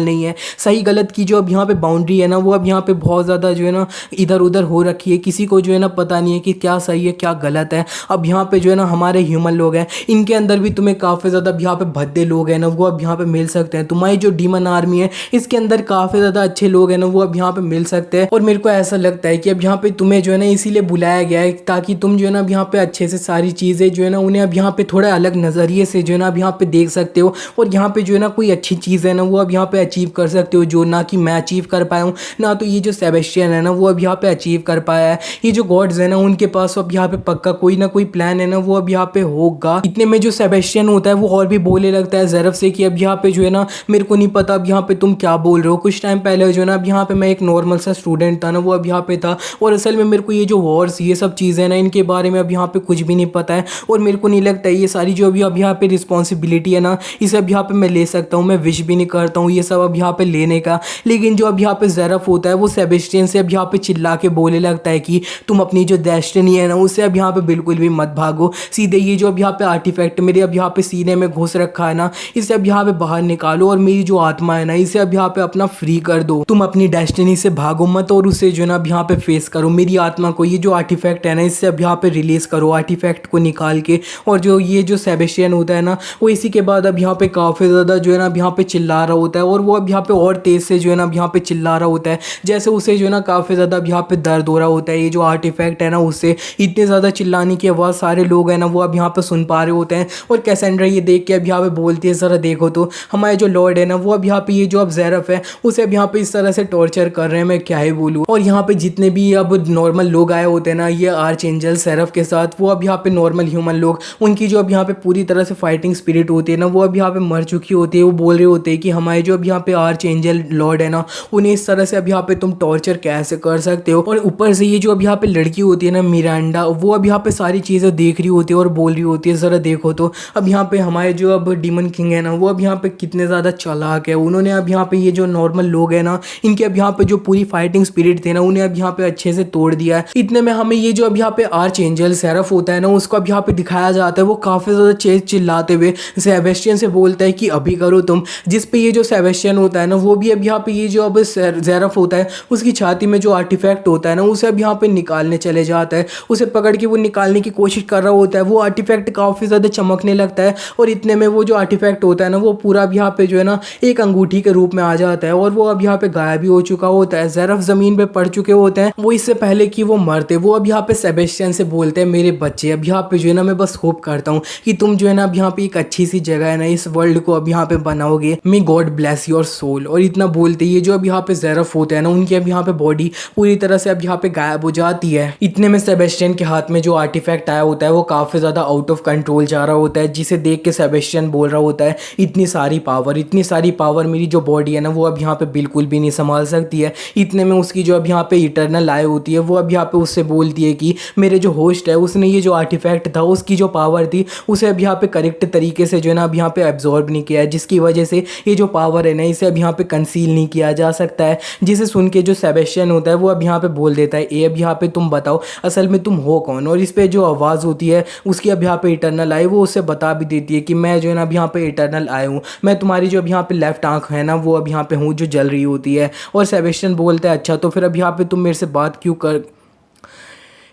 नहीं है। सही गलत की जो अब यहाँ पे बाउंड्री है ना, वो अब यहाँ पे बहुत ज़्यादा जो है ना इधर उधर हो रखी है। किसी को जो है ना पता नहीं है कि क्या सही है क्या गलत है। अब यहाँ पे जो है ना हमारे ह्यूमन लोग हैं, इनके अंदर भी तुम्हें काफ़ी ज़्यादा अब यहाँ पे भद्दे लोग हैं ना, वो अब यहाँ पे मिल सकते हैं। तुम्हारी जो डीमन आर्मी है, इसके अंदर काफ़ी ज़्यादा अच्छे लोग हैं ना, वो अब यहाँ पे मिल सकते हैं। और मेरे को ऐसा लगता है कि अब यहाँ पे तुम्हें जो है ना इसीलिए बुलाया गया है, ताकि तुम जो है ना अब यहाँ पे अच्छे से सारी चीज़ें जो है ना उन्हें अब यहाँ पे थोड़ा अलग नज़रिए से जो है ना अब यहाँ पे देख सकते हो। और यहाँ पे जो है ना कोई अच्छी चीज़ है ना, वो अब यहाँ पे अचीव कर सकते हो, जो ना कि मैं अचीव कर पाया हूँ, ना तो ये जो सेबेस्टियन है ना वो अब यहाँ पे अचीव कर पाया है। ये जो गॉड्स है ना, उनके पास अब यहाँ पे पक्का कोई ना कोई प्लान है ना, वो अब यहाँ पे होगा। इतने में जो सेबेस्टियन होता है वो और भी बोलने लगता है ज़ेरफ से कि अब यहाँ पे जो है ना मेरे को नहीं पता अब यहाँ पे तुम क्या बोल रहे हो। कुछ टाइम पहले जो है ना अब यहाँ पे मैं एक नॉर्मल सा स्टूडेंट था ना, वो अब यहाँ पे था, और असल में मेरे को ये जो वॉर्स ये सब चीज़ें ना, इनके बारे में अब यहाँ पे कुछ भी नहीं पता है। और मेरे को नहीं लगता है ये सारी जो अभी अब यहाँ पे रिस्पॉन्सिबिलिटी है ना, इसे अब यहाँ पे मैं ले सकता हूँ। मैं विश भी नहीं करता हूँ ये सब अब यहाँ पे लेने का। लेकिन जो अब यहाँ पे ज़ेरफ होता है, वो सेबेस्टियन से अब यहाँ पे चिल्ला के बोलने लगता है कि तुम अपनी जो डेस्टिनी है ना, उससे अब यहाँ पे बिल्कुल भी मत भागो। सीधे ये जो अब यहाँ पे आर्टिफैक्ट मेरे अब यहाँ पे सीने में घुस रखा है ना, इसे अब यहाँ पे बाहर निकालो, और मेरी जो आत्मा है ना, इसे अब यहाँ पे अपना फ्री कर दो। तुम अपनी डेस्टिनी से भागो मत, और उसे जो है ना अब यहाँ पे फेस करो। मेरी आत्मा को ये जो आर्टिफैक्ट है ना, इससे अब यहाँ पे रिलीज करो, आर्टिफैक्ट को निकाल के। और जो ये जो सेबेस्टियन होता है ना, वो इसी के बाद अब यहाँ पे काफ़ी ज़्यादा जो है ना अब यहाँ पे चिल्ला रहा होता है, और वो अब यहाँ पे और तेज़ से जो है ना अब यहाँ पे चिल्ला रहा होता है, जैसे उसे जो है ना काफ़ी ज़्यादा अब यहाँ पे दर्द हो रहा होता है। ये जो आर्टिफैक्ट है ना, उससे इतने ज़्यादा चिल्लाने की आवाज़ सारे लोग हैं ना, वो अब यहाँ पे सुन पा रहे होते हैं। और कैसेंड्रा ये देख के अब यहाँ पे बोलती है, ज़रा देखो तो हमारे जो लॉर्ड है ना, वो अब यहाँ पे ये जो अब ज़ेरफ है, उसे अब यहाँ पे इस तरह से टॉर्चर कर रहे हैं, मैं क्या ही बोलूँ। और यहाँ पे जितने भी अब नॉर्मल लोग आए होते हैं ना, ये आर्च एंजल ज़ेरफ के साथ, वो अब यहाँ पे नॉर्मल ह्यूमन लोग, उनकी जो अब यहाँ पे पूरी तरह से फाइटिंग स्पिरिट होती है ना, वो अब यहाँ पे मर चुकी होती है। वो बोल रहे होते हैं कि हमारे जो अब यहाँ पे आर्च एंजल लॉर्ड है ना, उन्हें इस तरह से अब यहाँ पे तुम टॉर्चर कैसे कर सकते हो। और ऊपर से ये जो अब यहाँ पे लड़की होती है ना, मिरांडा, वो अब यहाँ पे सारी चीज़ें देख रही होती है और बोल रही होती है, ज़रा देखो तो अब यहाँ पे हमारे जो अब डीमन किंग है ना, वो अब यहाँ पे कितने ज़्यादा चालाक है। उन्होंने अब यहाँ पे ये जो नॉर्मल लोग हैं ना, इनके अब यहाँ पे जो पूरी फाइटिंग स्पिरिट थे ना, उन्हें अब यहाँ पे अच्छे से तोड़ दिया है। इतने में हमें ये जो अब यहाँ पे आर्च एंजल ज़ेरफ होता है ना, उसको अब यहाँ पे दिखाया जाता है। वो काफ़ी ज़्यादा चिल्लाते हुए सेबेस्टियन से बोलता है कि अभी करो तुम। जिस पे ये जो सेबेस्टियन होता है ना, वो भी अब यहाँ पे ये जो अब ज़ेरफ होता है, उसकी छाती में जो आर्टिफैक्ट होता है ना, उसे अब यहाँ पे निकालने चले जाता है। उसे पकड़ के वो निकालने की कोशिश कर रहा होता है। वो आर्टिफैक्ट काफ़ी ज़्यादा चमकने लगता है, और इतने में वो जो आर्टिफैक्ट होता है ना, वो पूरा अब यहाँ पे जो है ना एक अंगूठी के रूप में आ जाता है, और वो अब यहाँ पे गायब भी हो चुका होता है। ज़ेरफ ज़मीन पे पड़ चुके होते हैं, वो इससे पहले कि वो मरते। वो अब यहाँ पे सेबेस्टियन से बोलते हैं, मेरे बच्चे, अब यहाँ पे जो है ना मैं बस होप करता हूँ कि तुम जो है ना अब यहाँ पे एक अच्छी सी जगह है ना, इस वर्ल्ड को अब यहाँ पे बनाओगे। May God bless your soul. और इतना बोलते ये जो अब यहाँ पे ज़ेरफ होते हैं ना, उनकी अब यहाँ पे बॉडी पूरी तरह से अब यहाँ पे गायब हो जाती है। इतने में सेबेस्टियन के हाथ में जो आर्टिफैक्ट आया होता है, वो काफ़ी ज़्यादा आउट ऑफ कंट्रोल जा रहा होता है, जिसे देख के सेबेस्टियन बोल रहा होता है, इतनी सारी पावर मेरी जो बॉडी है ना, वो अब यहाँ पे बिल्कुल भी नहीं संभाल सकती है। इतने में उसकी जो अब यहाँ पे इटर्नल आई होती है, वो अब यहाँ पे उससे बोलती है कि मेरे जो होस्ट है, उसने ये जो आर्टिफैक्ट था, उसकी जो पावर थी, उसे अब यहाँ पे करेक्ट तरीके से जो है ना अब यहाँ पे एब्जॉर्ब नहीं किया है, जिसकी वजह से ये जो पावर है ना, इसे अब यहाँ पे कंसील नहीं किया जा सकता है। जिसे सुन के जो सेबेस्टियन होता है, वो अब यहाँ पे बोल देता है, ए अब यहाँ पे तुम बताओ असल में तुम हो कौन। और इस पे जो आवाज़ होती है उसकी अब यहाँ पे इटर्नल आई, वो उससे बता भी देती है कि मैं जो है ना अब यहाँ पे इटर्नल आया हूँ, मैं तुम्हारी जो अब यहाँ पे लेफ्ट आंख है ना, वो अब यहाँ पे हूँ जो जल रही होती है। और सेबेस्टियन बोलता है, अच्छा तो फिर अब यहाँ पे तुम मेरे से बात क्यों कर।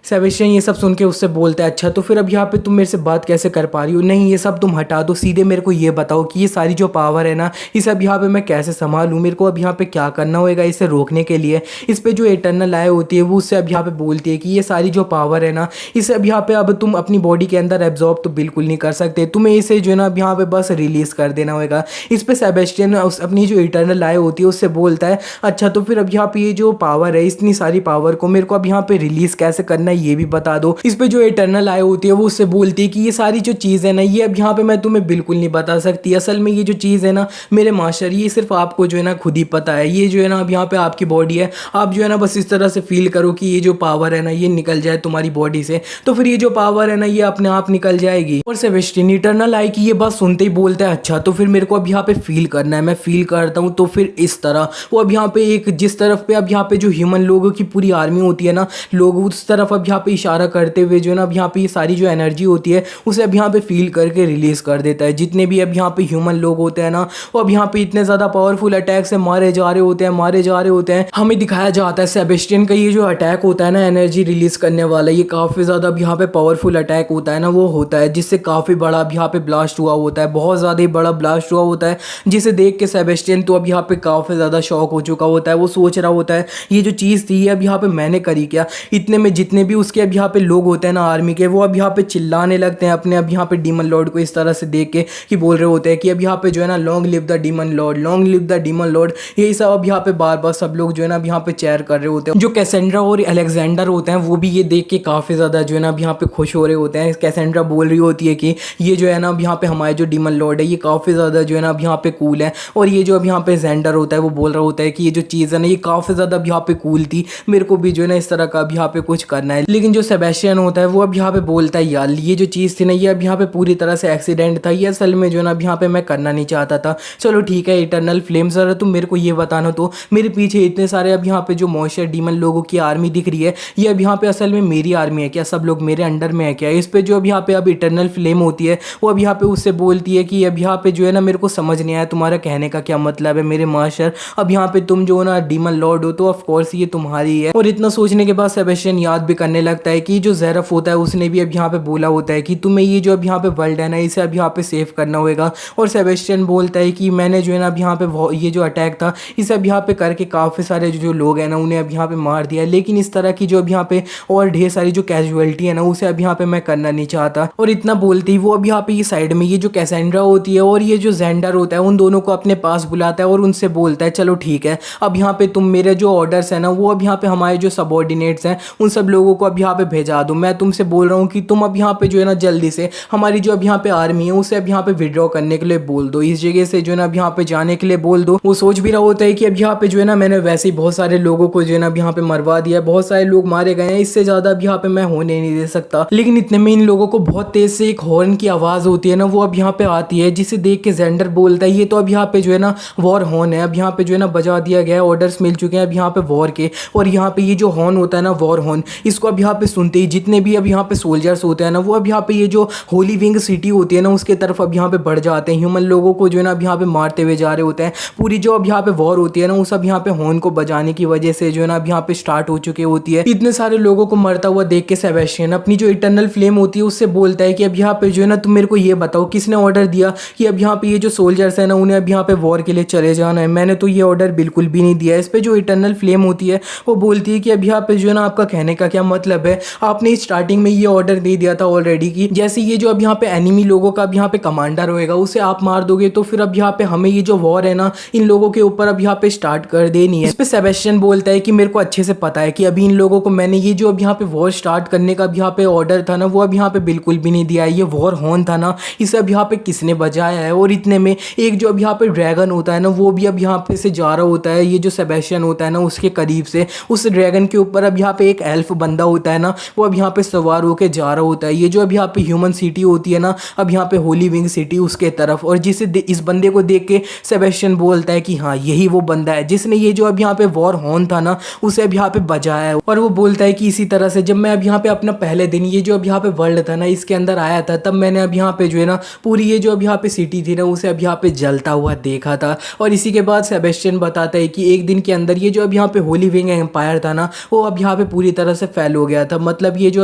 सेबेस्टियन ये सब सुन के उससे बोलता है, अच्छा तो फिर अब यहाँ पे तुम मेरे से बात कैसे कर पा रही हो। नहीं ये सब तुम हटा दो, सीधे मेरे को ये बताओ कि ये सारी जो पावर है ना, इसे अब यहाँ पे मैं कैसे संभालूँ, मेरे को अब यहाँ पे क्या करना होगा इसे रोकने के लिए। इस पर जो इटर्नल आई होती है, वो उससे अब यहाँ पे बोलती है कि ये सारी जो पावर है ना, इसे अब यहाँ पे अब तुम अपनी बॉडी के अंदर एब्जॉर्ब तो बिल्कुल नहीं कर सकते, तुम्हें इसे जो है ना अब यहाँ पे बस रिलीज़ कर देना होगा। इस पर सेबेस्टियन अपनी जो इटर्नल आई होती है उससे बोलता है, अच्छा तो फिर अब यहाँ पे ये जो पावर है, इतनी सारी पावर को मेरे को अब यहाँ पे रिलीज़ कैसे करना है ये भी बता दो। इस पे जो इटर्नल आई होती है, वो उससे बोलती है कि ये सारी जो चीज़ है ना, ये अब यहाँ पे मैं तुम्हें बिल्कुल नहीं बता सकती। असल में ये जो चीज़ है ना मेरे मास्टर, ये सिर्फ आपको जो है ना खुद ही पता है। ये जो है ना अब यहाँ पे आपकी बॉडी है, आप जो है ना बस इस तरह से फील करो कि ये जो पावर है ना, ये निकल जाए तुम्हारी बॉडी से, तो फिर ये जो पावर है ना, ये अपने आप निकल जाएगी। और सेबेस्टियन इटर्नल आई की ये बात सुनते ही बोलता है, अच्छा तो फिर मेरे को अब यहाँ पे फील करना है, मैं फील करता हूँ। तो फिर इस तरह वो अब यहाँ पे एक जिस तरफ पे अब यहाँ पे जो ह्यूमन लोगों की पूरी आर्मी होती है ना, लोग उस तरफ अब यहाँ पे इशारा करते हुए जो है ना अब यहाँ पे ये सारी जो एनर्जी होती है उसे अब यहाँ पे फील करके रिलीज कर देता है। जितने भी अब यहाँ पे ह्यूमन लोग होते हैं ना वो अब यहाँ पे इतने ज़्यादा पावरफुल अटैक से मारे जा रहे होते हैं, मारे जा रहे होते हैं। हमें दिखाया जाता है सेबेस्टियन का ये जो अटैक होता है ना एनर्जी रिलीज करने वाला, ये काफ़ी ज़्यादा अब यहाँ पे पावरफुल अटैक होता है ना, वो होता है जिससे काफ़ी बड़ा अब यहाँ पे ब्लास्ट हुआ होता है, बहुत ज़्यादा ही बड़ा ब्लास्ट हुआ होता है, जिसे देख के सेबेस्टियन तो अब यहाँ पे काफ़ी ज़्यादा शॉक हो चुका होता है। वो सोच रहा होता है ये जो चीज़ थी अब यहाँ पे मैंने करी क्या। इतने में जितने भी उसके अब यहाँ पे लोग होते हैं ना आर्मी के, वो अब यहाँ पे चिल्लाने लगते हैं अपने अब यहाँ पे डीमन लॉर्ड को इस तरह से देख के कि बोल रहे होते हैं कि अब यहाँ पे जो है ना long live the demon Lord, long live the demon Lord, यही सब अब यहाँ पे बार बार सब लोग जो है ना अब यहाँ पे चेयर कर रहे होते हैं। जो कैसेंड्रा और अलेक्जेंडर होते हैं वो भी ये देख के काफ़ी ज़्यादा जो है ना अब यहाँ पे खुश हो रहे होते हैं। कैसेंड्रा बोल रही होती है कि ये जो है ना अब यहाँ पे हमारे जो डीमन लॉर्ड है ये काफ़ी ज़्यादा जो है ना अब यहाँ पे कूल है, और ये जो अब यहाँ पे जेंडर होता है वो बोल रहा होता है कि ये जो चीज़ है ना ये काफ़ी ज़्यादा अब यहाँ पे कूल थी, मेरे को भी जो है ना इस तरह का अब यहाँ पे कुछ करना है। लेकिन जो सेबेस्टियन होता है वो अब यहाँ पे बोलता है यार ये जो चीज़ थी ना ये अब यहाँ पे पूरी तरह से एक्सीडेंट था, ये असल में जो है ना अब यहाँ पे मैं करना नहीं चाहता था। चलो ठीक है इटर्नल फ्लेम सर, तुम मेरे को ये बताना तो मेरे पीछे इतने सारे अब यहाँ पे जो मॉइस्चर डीमन लोगों की आर्मी दिख रही है, ये अब यहाँ पे असल में मेरी आर्मी है क्या, सब लोग मेरे अंडर में है क्या। इस पे जो अब यहाँ पे अब इटर्नल फ्लेम होती है वो अब यहाँ पे उससे बोलती है कि अब यहाँ पे जो है ना मेरे को समझ नहीं आया तुम्हारा कहने का क्या मतलब है मेरे मास्टर, अब यहाँ पे तुम जो ना डीमन लॉर्ड हो तो ऑफ कोर्स ये तुम्हारी है। और इतना सोचने के बाद सेबेस्टियन याद भी करने लगता है कि जो ज़ेरफ होता है उसने भी अब यहाँ पे बोला होता है कि तुम्हें ये जो अब यहाँ पे वर्ल्ड है ना इसे अब यहाँ पे सेव करना होगा। और सेबेस्टियन बोलता है कि मैंने जो है ना अब यहाँ पे ये जो अटैक था इसे अब यहाँ पे करके काफ़ी सारे जो लोग हैं ना उन्हें अब यहाँ पे मार दिया, लेकिन इस तरह की जो अब यहाँ पे और ढेर सारी जो कैजुअलिटी है ना उसे अब यहाँ पे मैं करना नहीं चाहता। और इतना बोलते ही वो अब यहाँ पे ये साइड में ये जो कैसेंड्रा होती है और ये जो जेंडर होता है उन दोनों को अपने पास बुलाता है और उनसे बोलता है चलो ठीक है अब यहाँ पे तुम मेरे जो ऑर्डर्स है ना वो अब यहाँ पे हमारे जो सबऑर्डिनेट्स हैं उन सब लोगों को अब यहाँ पे भेजा दो। मैं तुमसे बोल रहा हूँ कि तुम अब यहाँ पे जो है ना जल्दी से हमारी जो अब यहाँ पे आर्मी है उसे अब यहाँ पे विड्रॉ करने के लिए बोल दो, इस जगह से जो है ना अब यहाँ पे जाने के लिए बोल दो। वो सोच भी रहा होता है कि अब यहाँ पे जो है ना मैंने वैसे ही बहुत सारे लोगों को जो है ना अब यहाँ पे मरवा दिया, बहुत सारे लोग मारे गए हैं, इससे ज़्यादा अब यहाँ पे मैं होने नहीं दे सकता। लेकिन इतने में इन लोगों को बहुत तेज से एक हॉर्न की आवाज़ होती है ना वो अब यहाँ पे आती है, जिसे देख के जेंडर बोलता है ये तो अब यहाँ पे जो है ना वॉर हॉर्न है, अब यहाँ पे जो है ना बजा दिया गया है, ऑर्डर्स मिल चुके हैं अब यहाँ पे वॉर के। और यहाँ पे ये जो हॉर्न होता है ना वॉर हॉर्न, इसको अब यहाँ पे सुनते ही जितने भी अब यहाँ पे सोल्जर्स होते हैं ना वो अब यहाँ पे ये जो होली विंग सिटी होती है ना उसके तरफ अब यहाँ पे बढ़ जाते हैं, ह्यूमन लोगों को जो है ना अब यहाँ पे मारते हुए जा रहे होते हैं। पूरी जो अब यहाँ पे वॉर होती है ना उस अब यहाँ पे हॉर्न को बजाने की वजह से जो है ना अब यहाँ पे स्टार्ट हो चुकी होती है। इतने सारे लोगों को मरता हुआ देख के सेबेस्टियन अपनी जो इटर्नल फ्लेम होती है उससे बोलता है कि अब यहाँ पे जो है ना तुम मेरे को ये बताओ किसने ऑर्डर दिया कि अब यहाँ पे ये जो सोल्जर्स है ना उन्हें अब यहाँ पे वॉर के लिए चले जाना है, मैंने तो ये ऑर्डर बिल्कुल भी नहीं दिया। इस पे जो इटर्नल फ्लेम होती है वो बोलती है कि अब यहाँ पे जो है ना आपका कहने का क्या मतलब है, आपने स्टार्टिंग में ये ऑर्डर दे दिया था ऑलरेडी कि जैसे ये जो अब यहाँ पे एनिमी लोगों का अब यहाँ पे कमांडर होएगा उसे आप मार दोगे तो फिर अब यहाँ पे हमें ये जो वॉर है ना इन लोगों के ऊपर अब यहाँ पे स्टार्ट कर देनी है। इस पे सेबेस्टियन बोलता है कि मेरे को अच्छे से पता है कि अभी इन लोगों को मैंने ये जो अब यहाँ पे वॉर स्टार्ट करने का अब यहाँ पे ऑर्डर था ना वो अब यहाँ पे बिल्कुल भी नहीं दिया है, ये वॉर हॉर्न था ना इसे अब यहाँ पे किसने बजाया है। और इतने में एक जो अब यहाँ पे ड्रैगन होता है ना वो भी अब यहाँ पे से जा रहा होता है, ये जो सेबेस्टियन होता है ना उसके करीब से, उस ड्रैगन के ऊपर अब यहाँ पे एक एल्फ बंदा होता है ना वो अब यहाँ पे सवार होकर जा रहा होता है। ये जो अब यहाँ पे ह्यूमन सिटी होती है ना अब यहाँ पे होली विंग सिटी उसके तरफ, और जिसे इस बंदे को देख के सेबेस्टियन बोलता है कि हाँ यही वो बंदा है जिसने ये जो अब यहाँ पे वॉर हॉर्न था ना उसे अब यहाँ पे बजाया है। और वो बोलता है कि इसी तरह से जब मैं अब यहाँ पे अपना पहले दिन ये जो अब यहाँ पे वर्ल्ड था ना इसके अंदर आया था तब मैंने अब यहाँ पे जो है ना पूरी ये जो अब यहाँ पे सिटी थी ना उसे अब यहाँ पे जलता हुआ देखा था। और इसी के बाद सेबेस्टियन बताता है कि एक दिन के अंदर ये जो अब यहाँ पे होली विंग एम्पायर था ना वो अब यहाँ पे पूरी तरह से फैल हो गया था, मतलब ये जो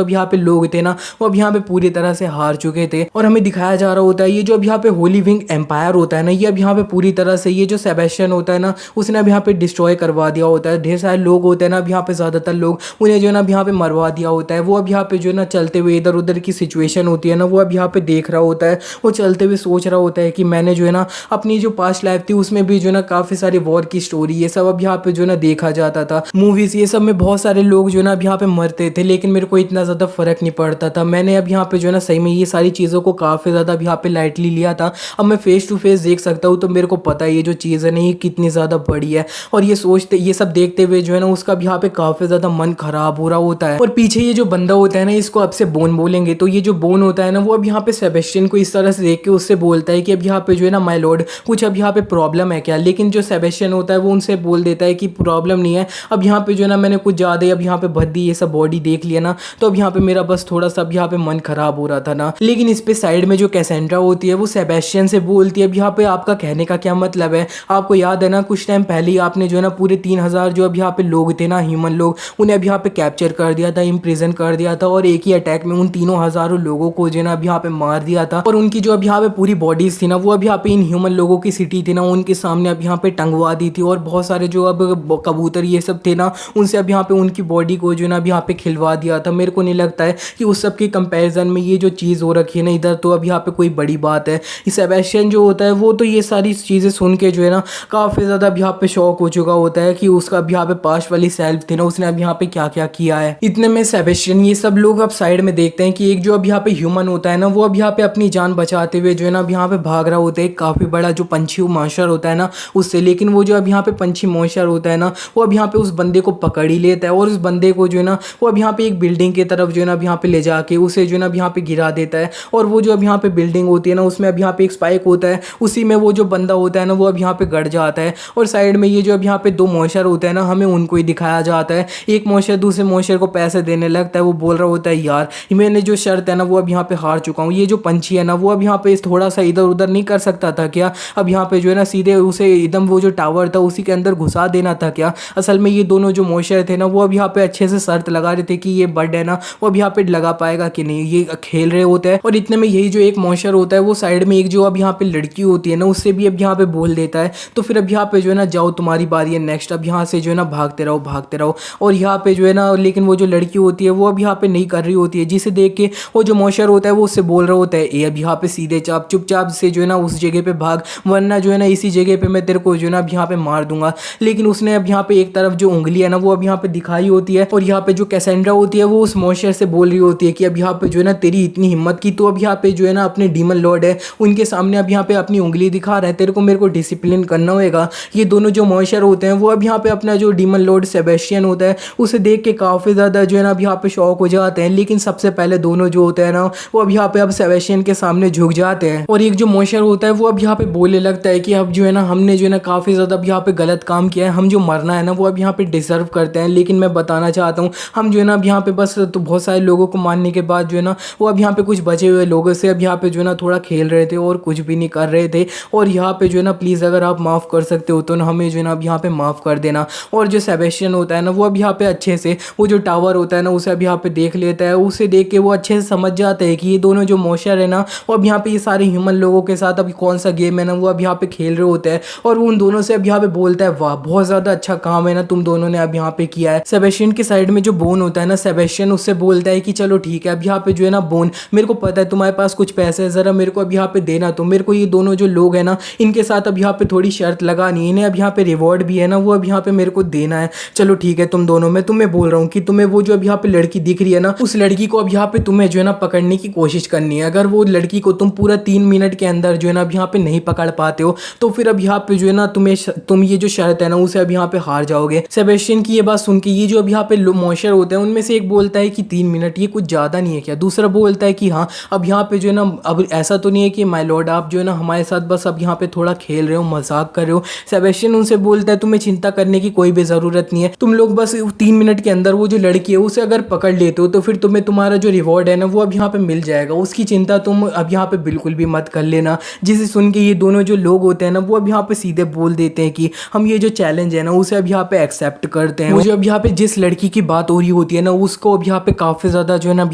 अब यहाँ पे लोग थे ना वो अब यहाँ पे पूरी तरह से हार चुके थे। और हमें दिखाया जा रहा होता है ये जो अब यहाँ पे होली विंग एम्पायर होता है ना ये अब यहाँ पे पूरी तरह से ये जो सेबेस्टियन होता है ना उसने अब यहाँ पे डिस्ट्रॉय करवा दिया होता है। ढेर सारे लोग होते हैं ना अब यहाँ पे ज़्यादातर लोग उन्हें जो है ना अब यहाँ पे मरवा दिया होता है। वो अब यहाँ पे जो है ना चलते हुए इधर उधर की सिचुएशन होती है ना वो अब यहाँ पे देख रहा होता है, वो चलते हुए सोच रहा होता है कि मैंने जो है ना अपनी जो पास्ट लाइफ थी उसमें भी जो है ना काफ़ी सारी वॉर की स्टोरी ये सब अब यहाँ पे जो है ना देखा जाता था, मूवीज़ ये सब में बहुत सारे लोग जो है ना अब यहाँ पे मरते थे लेकिन मेरे को इतना ज़्यादा फर्क नहीं पड़ता था। मैंने अब यहाँ पे जो है ना सही में ये सारी चीज़ों को काफ़ी ज़्यादा अब यहाँ पे लाइटली लिया था। अब मैं फेस टू फेस देख सकता हूँ तो मेरे को पता है ये जो चीज़ है ना ये कितनी ज़्यादा बड़ी है। और ये सोचते ये सब देखते हुए जो है ना उसका भी यहाँ पे काफ़ी ज़्यादा मन खराब हो रहा होता है। और पीछे ये जो बंदा होता है ना इसको अब से बोन बोलेंगे, तो ये जो बोन होता है ना वो अब यहाँ पे सेबेस्टियन को इस तरह से देख के उससे बोलता है कि अब यहाँ पे जो है ना माय लॉर्ड कुछ अब यहाँ पे प्रॉब्लम है क्या। लेकिन जो सेबेस्टियन होता है वो उनसे बोल देता है कि प्रॉब्लम नहीं है, अब यहाँ पे जो है ना मैंने कुछ ज़्यादा अब यहाँ पे भर दी ये सब बॉडी देख लिया ना, तो अब यहाँ पे मेरा बस थोड़ा सा अब यहाँ पे मन खराब हो रहा था ना। लेकिन इस पे साइड में जो कैसेंड्रा होती है वो सेबेस्टियन से बोलती है अब यहाँ पे आपका कहने का क्या मतलब है, आपको याद है ना कुछ टाइम पहले ही आपने जो है ना पूरे 3000 जो अब यहाँ पे लोग थे ना, ह्यूमन लोग, उन्हें अब यहाँ पे कैप्चर कर दिया था, इम्प्रिजन कर दिया था और एक ही अटैक में उन तीनों हजारों लोगों को जो है ना अब यहाँ पे मार दिया था। और उनकी जो अब यहाँ पे पूरी बॉडीज थी ना वो अब यहाँ पे इन ह्यूमन लोगों की सिटी थी ना उनके सामने अब यहाँ पे टंगवा दी थी। और बहुत सारे जो अब कबूतर ये सब थे ना उनसे अब यहाँ पे उनकी बॉडी को जो है ना अब यहाँ पे खिलवा दिया था। मेरे को नहीं लगता है कि उस सब के कंपैरिजन में ये जो चीज़ हो रखी है ना इधर, तो अब यहाँ पे कोई बड़ी बात है। सेबेस्टियन जो होता है वो तो ये सारी चीज़ें सुन के जो है ना काफ़ी ज़्यादा अब यहाँ पे शौक हो चुका होता है कि उसका अब यहाँ पे पास्ट वाली सेल्फ थी ना उसने अब यहाँ पे क्या क्या किया है। इतने में सेबेस्टियन ये सब लोग अब साइड में देखते हैं कि एक जो अब यहाँ पे ह्यूमन होता है ना वो अब यहाँ पे अपनी जान बचाते हुए जो है ना अब यहाँ पे भाग रहा होता है काफ़ी बड़ा जो पंछी मॉन्स्टर होता है ना उससे। लेकिन वो जो अब यहाँ पे पंछी मॉन्स्टर होता है ना वो अब यहाँ पे उस बंदे को पकड़ ही लेता है और उस बंदे को जो है ना वो अब यहाँ पे एक बिल्डिंग की तरफ जो है ना अब यहाँ पे ले जाके उसे जो है ना अब यहाँ पे गिरा देता है। और वो जो अब यहाँ पे बिल्डिंग होती है ना उसमें अब यहाँ पे एक स्पाइक होता है, उसी में वो जो बंदा होता है ना वो अब यहाँ पे गड़ जाता है। और साइड में ये जो अब यहाँ पे दो मॉन्स्टर होते हैं ना हमें उनको ही दिखाया जाता है। एक मॉन्स्टर दूसरे मॉन्स्टर को पैसे देने लगता है, वो बोल रहा होता है यार मैंने जो शर्त है ना वो अब यहाँ पे हार चुका हूँ, ये जो पंछी है ना वो अब यहाँ पे थोड़ा सा इधर उधर नहीं कर सकता था क्या, अब यहाँ पे जो है ना सीधे उसे एकदम वो जो टावर था उसी के अंदर घुसा देना था क्या। असल में ये दोनों जो मॉन्स्टर थे ना वो अब यहाँ पे अच्छे से शर्त लगा रहे थे कि ये बर्ड है ना वो अब यहाँ पे लगा पाएगा कि नहीं, ये खेल रहे होते हैं। और इतने में यही जो एक मॉन्स्टर होता है वो साइड में एक जो अब यहाँ पे लड़की होती है ना उससे भी अब यहाँ पे बोल देता है तो फिर अब यहाँ पे जो है ना जाओ तुम्हारी बारी है नेक्स्ट, अब यहाँ से जो है ना भागते रहो भागते रहो। और यहाँ पे जो है ना लेकिन वो जो लड़की होती है वो अब यहाँ पे नहीं कर रही होती है, जिसे देख के वो जो मॉन्स्टर होता है वो उससे बोल रहा होता है ए अब यहाँ पे सीधे चुपचाप से जो है ना उस जगह पे भाग, वरना जो है ना इसी जगह पे मैं तेरे को जो है ना अब यहाँ पे मार दूंगा। लेकिन उसने अब यहाँ पे एक तरफ जो उंगली है ना वो अब यहाँ पे दिखाई होती है और यहाँ पे जो कैसेंड्रा होती है वो उस मॉन्स्टर से बोल रही होती है कि अब यहाँ पे जो है ना तेरी इतनी हिम्मत की तो अब यहाँ पे जो है ना अपने डीमन लॉर्ड है उनके सामने अब यहाँ पे अपनी उंगली दिखा रहा है, तेरे को मेरे को डिसिप्लिन करना होगा। ये दोनों जो मॉन्स्टर होते हैं वो अब यहाँ पे अपना जो डीमन लॉर्ड सेबेस्टियन होता है उसे देख के काफ़ी ज़्यादा जो है ना अब यहाँ पे शौक हो जाते हैं। लेकिन सबसे पहले दोनों जो होते हैं ना वो अब यहाँ पे अब सेबेस्टियन के सामने झुक जाते हैं। और एक जो मॉन्स्टर होता है वो अब यहाँ पे बोलने लगता है कि अब जो है ना हमने जो है ना काफ़ी ज़्यादा अब यहाँ पे गलत काम किया है, हम जो मरना है ना वो अब यहाँ पे डिजर्व करते हैं। लेकिन मैं बताना चाहता हूँ हम जो है ना अब यहाँ पे बस तो बहुत सारे लोगों को मारने के बाद जो है ना वो अब यहाँ पे कुछ बचे हुए लोगों से अब यहाँ पे जो है ना थोड़ा खेल रहे थे और कुछ भी नहीं कर रहे थे। और यहाँ पे जो है ना प्लीज़ अगर आप माफ़ कर सकते हो तो ना हमें जो है ना अब यहाँ पे माफ़ कर देना। और जो सेबेस्टियन होता है ना वो अब यहाँ पे अच्छे से वो जो टावर होता है ना उसे अब यहाँ पे देख लेता है, उसे देख के वो अच्छे से समझ जाता है कि ये दोनों जो मॉन्स्टर है ना वो अब यहाँ पे ये सारे ह्यूमन लोगों के साथ अब कौन सा गेम है ना वो अब यहाँ पे खेल रहे होते हैं। और वो उन दोनों से अब यहाँ पे बोलता है वाह बहुत ज़्यादा अच्छा काम है ना तुम दोनों ने अब यहाँ पे किया है। सेबेस्टियन के साइड में जो बोन होता है ना सेबेस्टियन उससे बोलता है कि चलो ठीक है अब यहाँ पे जो है ना बोन मेरे को पता है तुम्हारे पास कुछ पैसे है, ज़रा मेरे को अब यहाँ पे देना, तो मेरे को ये दोनों जो लोग हैं ना इनके साथ अब यहाँ पे थोड़ी शर्त लगानी है, इन्हें अब यहाँ पे रिवॉर्ड भी है ना वो अब यहाँ पे मेरे को देना है। चलो ठीक है तुम दोनों, मैं तुम्हें बोल रहा हूँ कि तुम्हें वो जो अब यहाँ पे लड़की दिख रही है ना उस लड़की को अब यहाँ पे तुम्हें जो है ना पकड़ने की कोशिश करनी है। अगर वो लड़की को तुम पूरा 3 मिनट के अंदर जो है ना अब यहाँ पे नहीं पकड़ पाते हो तो फिर अब यहाँ पे जो है ना तुम ये जो शर्त है ना उसे अब यहाँ पे हार जाओगे। सेबेस्टियन की ये बात सुन के ये जो अब यहाँ पे मॉन्स्टर होते हैं उनमें से एक बोलता है कि 3 मिनट ये कुछ ज़्यादा नहीं है क्या, दूसरा बोलता है कि हाँ अब यहाँ पे जो है ना अब ऐसा तो नहीं है कि माय लॉर्ड आप जो है ना हमारे साथ बस अब यहाँ पे थोड़ा खेल रहे हो मजाक कर रहे हो। सेबेस्टियन उनसे बोलता है तुम्हें चिंता करने की कोई भी ज़रूरत नहीं है, तुम लोग बस 3 मिनट के अंदर वो जो लड़की है उसे अगर पकड़ लेते हो तो फिर तुम्हें तुम्हारा जो रिवॉर्ड है ना वो अब यहाँ पे मिल जाएगा, उसकी चिंता तुम अब यहाँ पे बिल्कुल भी मत कर लेना। जिसे सुन के ये दोनों जो लोग होते हैं ना वो अब यहाँ पे सीधे बोल देते हैं कि हम ये जो चैलेंज है ना उसे अब यहाँ पे एक्सेप्ट करते हैं। मुझे अब यहाँ पे जिस लड़की की बात हो रही होती है ना उसको अब यहाँ पे काफ़ी ज़्यादा जो है ना अब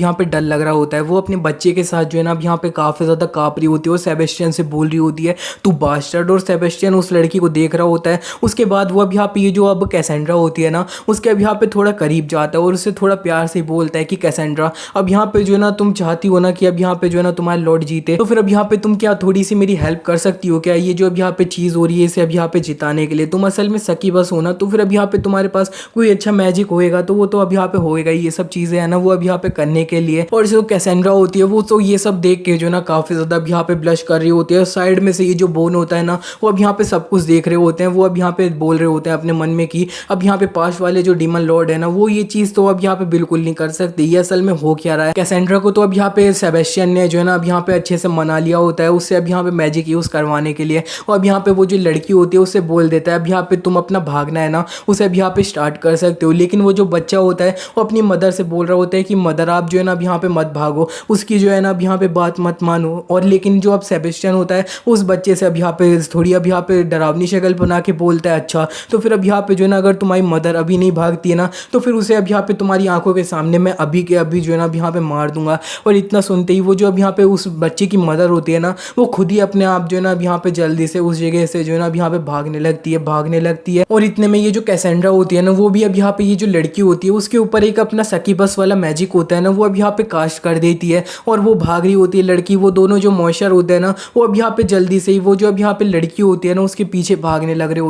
यहाँ पे डर लग रहा होता है, वो अपने बच्चे के साथ जो है ना अब यहाँ पे काफ़ी ज़्यादा काँप रही होती है और सेबेस्टियन से बोल रही होती है तू बास्टर्ड। और सेबेस्टियन उस लड़की को देख रहा होता है। उसके बाद वो अब यहाँ पे ये जो अब कैसेंड्रा होती है ना उसके अब यहाँ पे थोड़ा करीब जाता है और उससे थोड़ा प्यार से बोलता है कि कैसेंड्रा अब यहाँ पे जो है ना तुम चाहती हो ना कि अब यहाँ पे जो है ना तुम्हारा लॉर्ड जीते, तो फिर अब यहाँ पे तुम क्या थोड़ी सी मेरी हेल्प कर सकती हो क्या, ये जो अब यहाँ पे चीज़ हो रही है इसे अब यहाँ पे जिताने के लिए तुम असल में सकी बस हो ना, तो फिर अब यहाँ पे तुम्हारे पास कोई अच्छा मैजिक होएगा तो वो तो अब यहाँ पे होएगा ये सब चीज़ें है ना वो अब यहाँ पे करने के लिए। और जो कैसेंड्रा होती है वो तो ये सब देख के जो ना काफ़ी ज़्यादा अब यहाँ पे ब्लश कर रही होती है। साइड में से ये जो बोन होता है ना वो अब यहाँ पे सब कुछ देख रहे होते हैं, वो अब यहाँ पे बोल रहे होते हैं अपने मन में कि अब यहाँ पे पास वाले जो डीमन लॉर्ड है ना वो ये चीज़ तो अब यहाँ पे बिल्कुल नहीं कर सकते, ये असल में हो क्या रहा है। कैसेंड्रा को तो अब यहाँ पे सेबेस्टियन ने जो है ना अब यहाँ पे अच्छे से मना लिया होता है उससे अब यहाँ पे मैजिक यूज़ करवाने के लिए। और अब यहाँ पे वो जो लड़की होती है उससे बोल देता है अब यहाँ पे तुम अपना भागना है ना उसे अब यहाँ पे स्टार्ट कर सकते हो। लेकिन वो जो बच्चा होता है वो अपनी मदर से बोल रहा होता है कि मदर आप जो है ना अब यहाँ पे मत भागो, उसकी जो है ना अब यहाँ पे बात मत मानो। और लेकिन जो अब सेबेस्टियन होता है उस बच्चे से अब यहाँ पे थोड़ी अब यहाँ पे डरावनी शक्ल बना के बोलता है अच्छा तो फिर अब यहाँ पे जो है ना अगर तुम्हारी मदर अभी नहीं भागती है ना तो फिर उसे अब यहाँ पे तुम्हारी आंखों के सामने मैं अभी के अभी जो है ना अब यहाँ पे मार दूंगा। और इतना सुनते ही वो जो अब यहाँ पे उस बच्चे की मदर होती है ना वो खुद ही अपने आप जो है ना अब यहाँ पे जल्दी से उस जगह से जो है ना अब यहाँ पे भागने लगती है। और इतने में ये जो कैसेंड्रा होती है ना वो भी अब यहाँ पे ये जो लड़की होती है उसके ऊपर एक अपना सकीबस वाला मैजिक होता है ना वो अब यहाँ पे कास्ट कर देती है और वो भाग रही होती है लड़की। वो दोनों जो मॉइस्चर होते हैं ना वो अब यहाँ पे जल्दी से ही वो जो अब यहाँ पे लड़की होती है ना उसके पीछे भागने लग रहे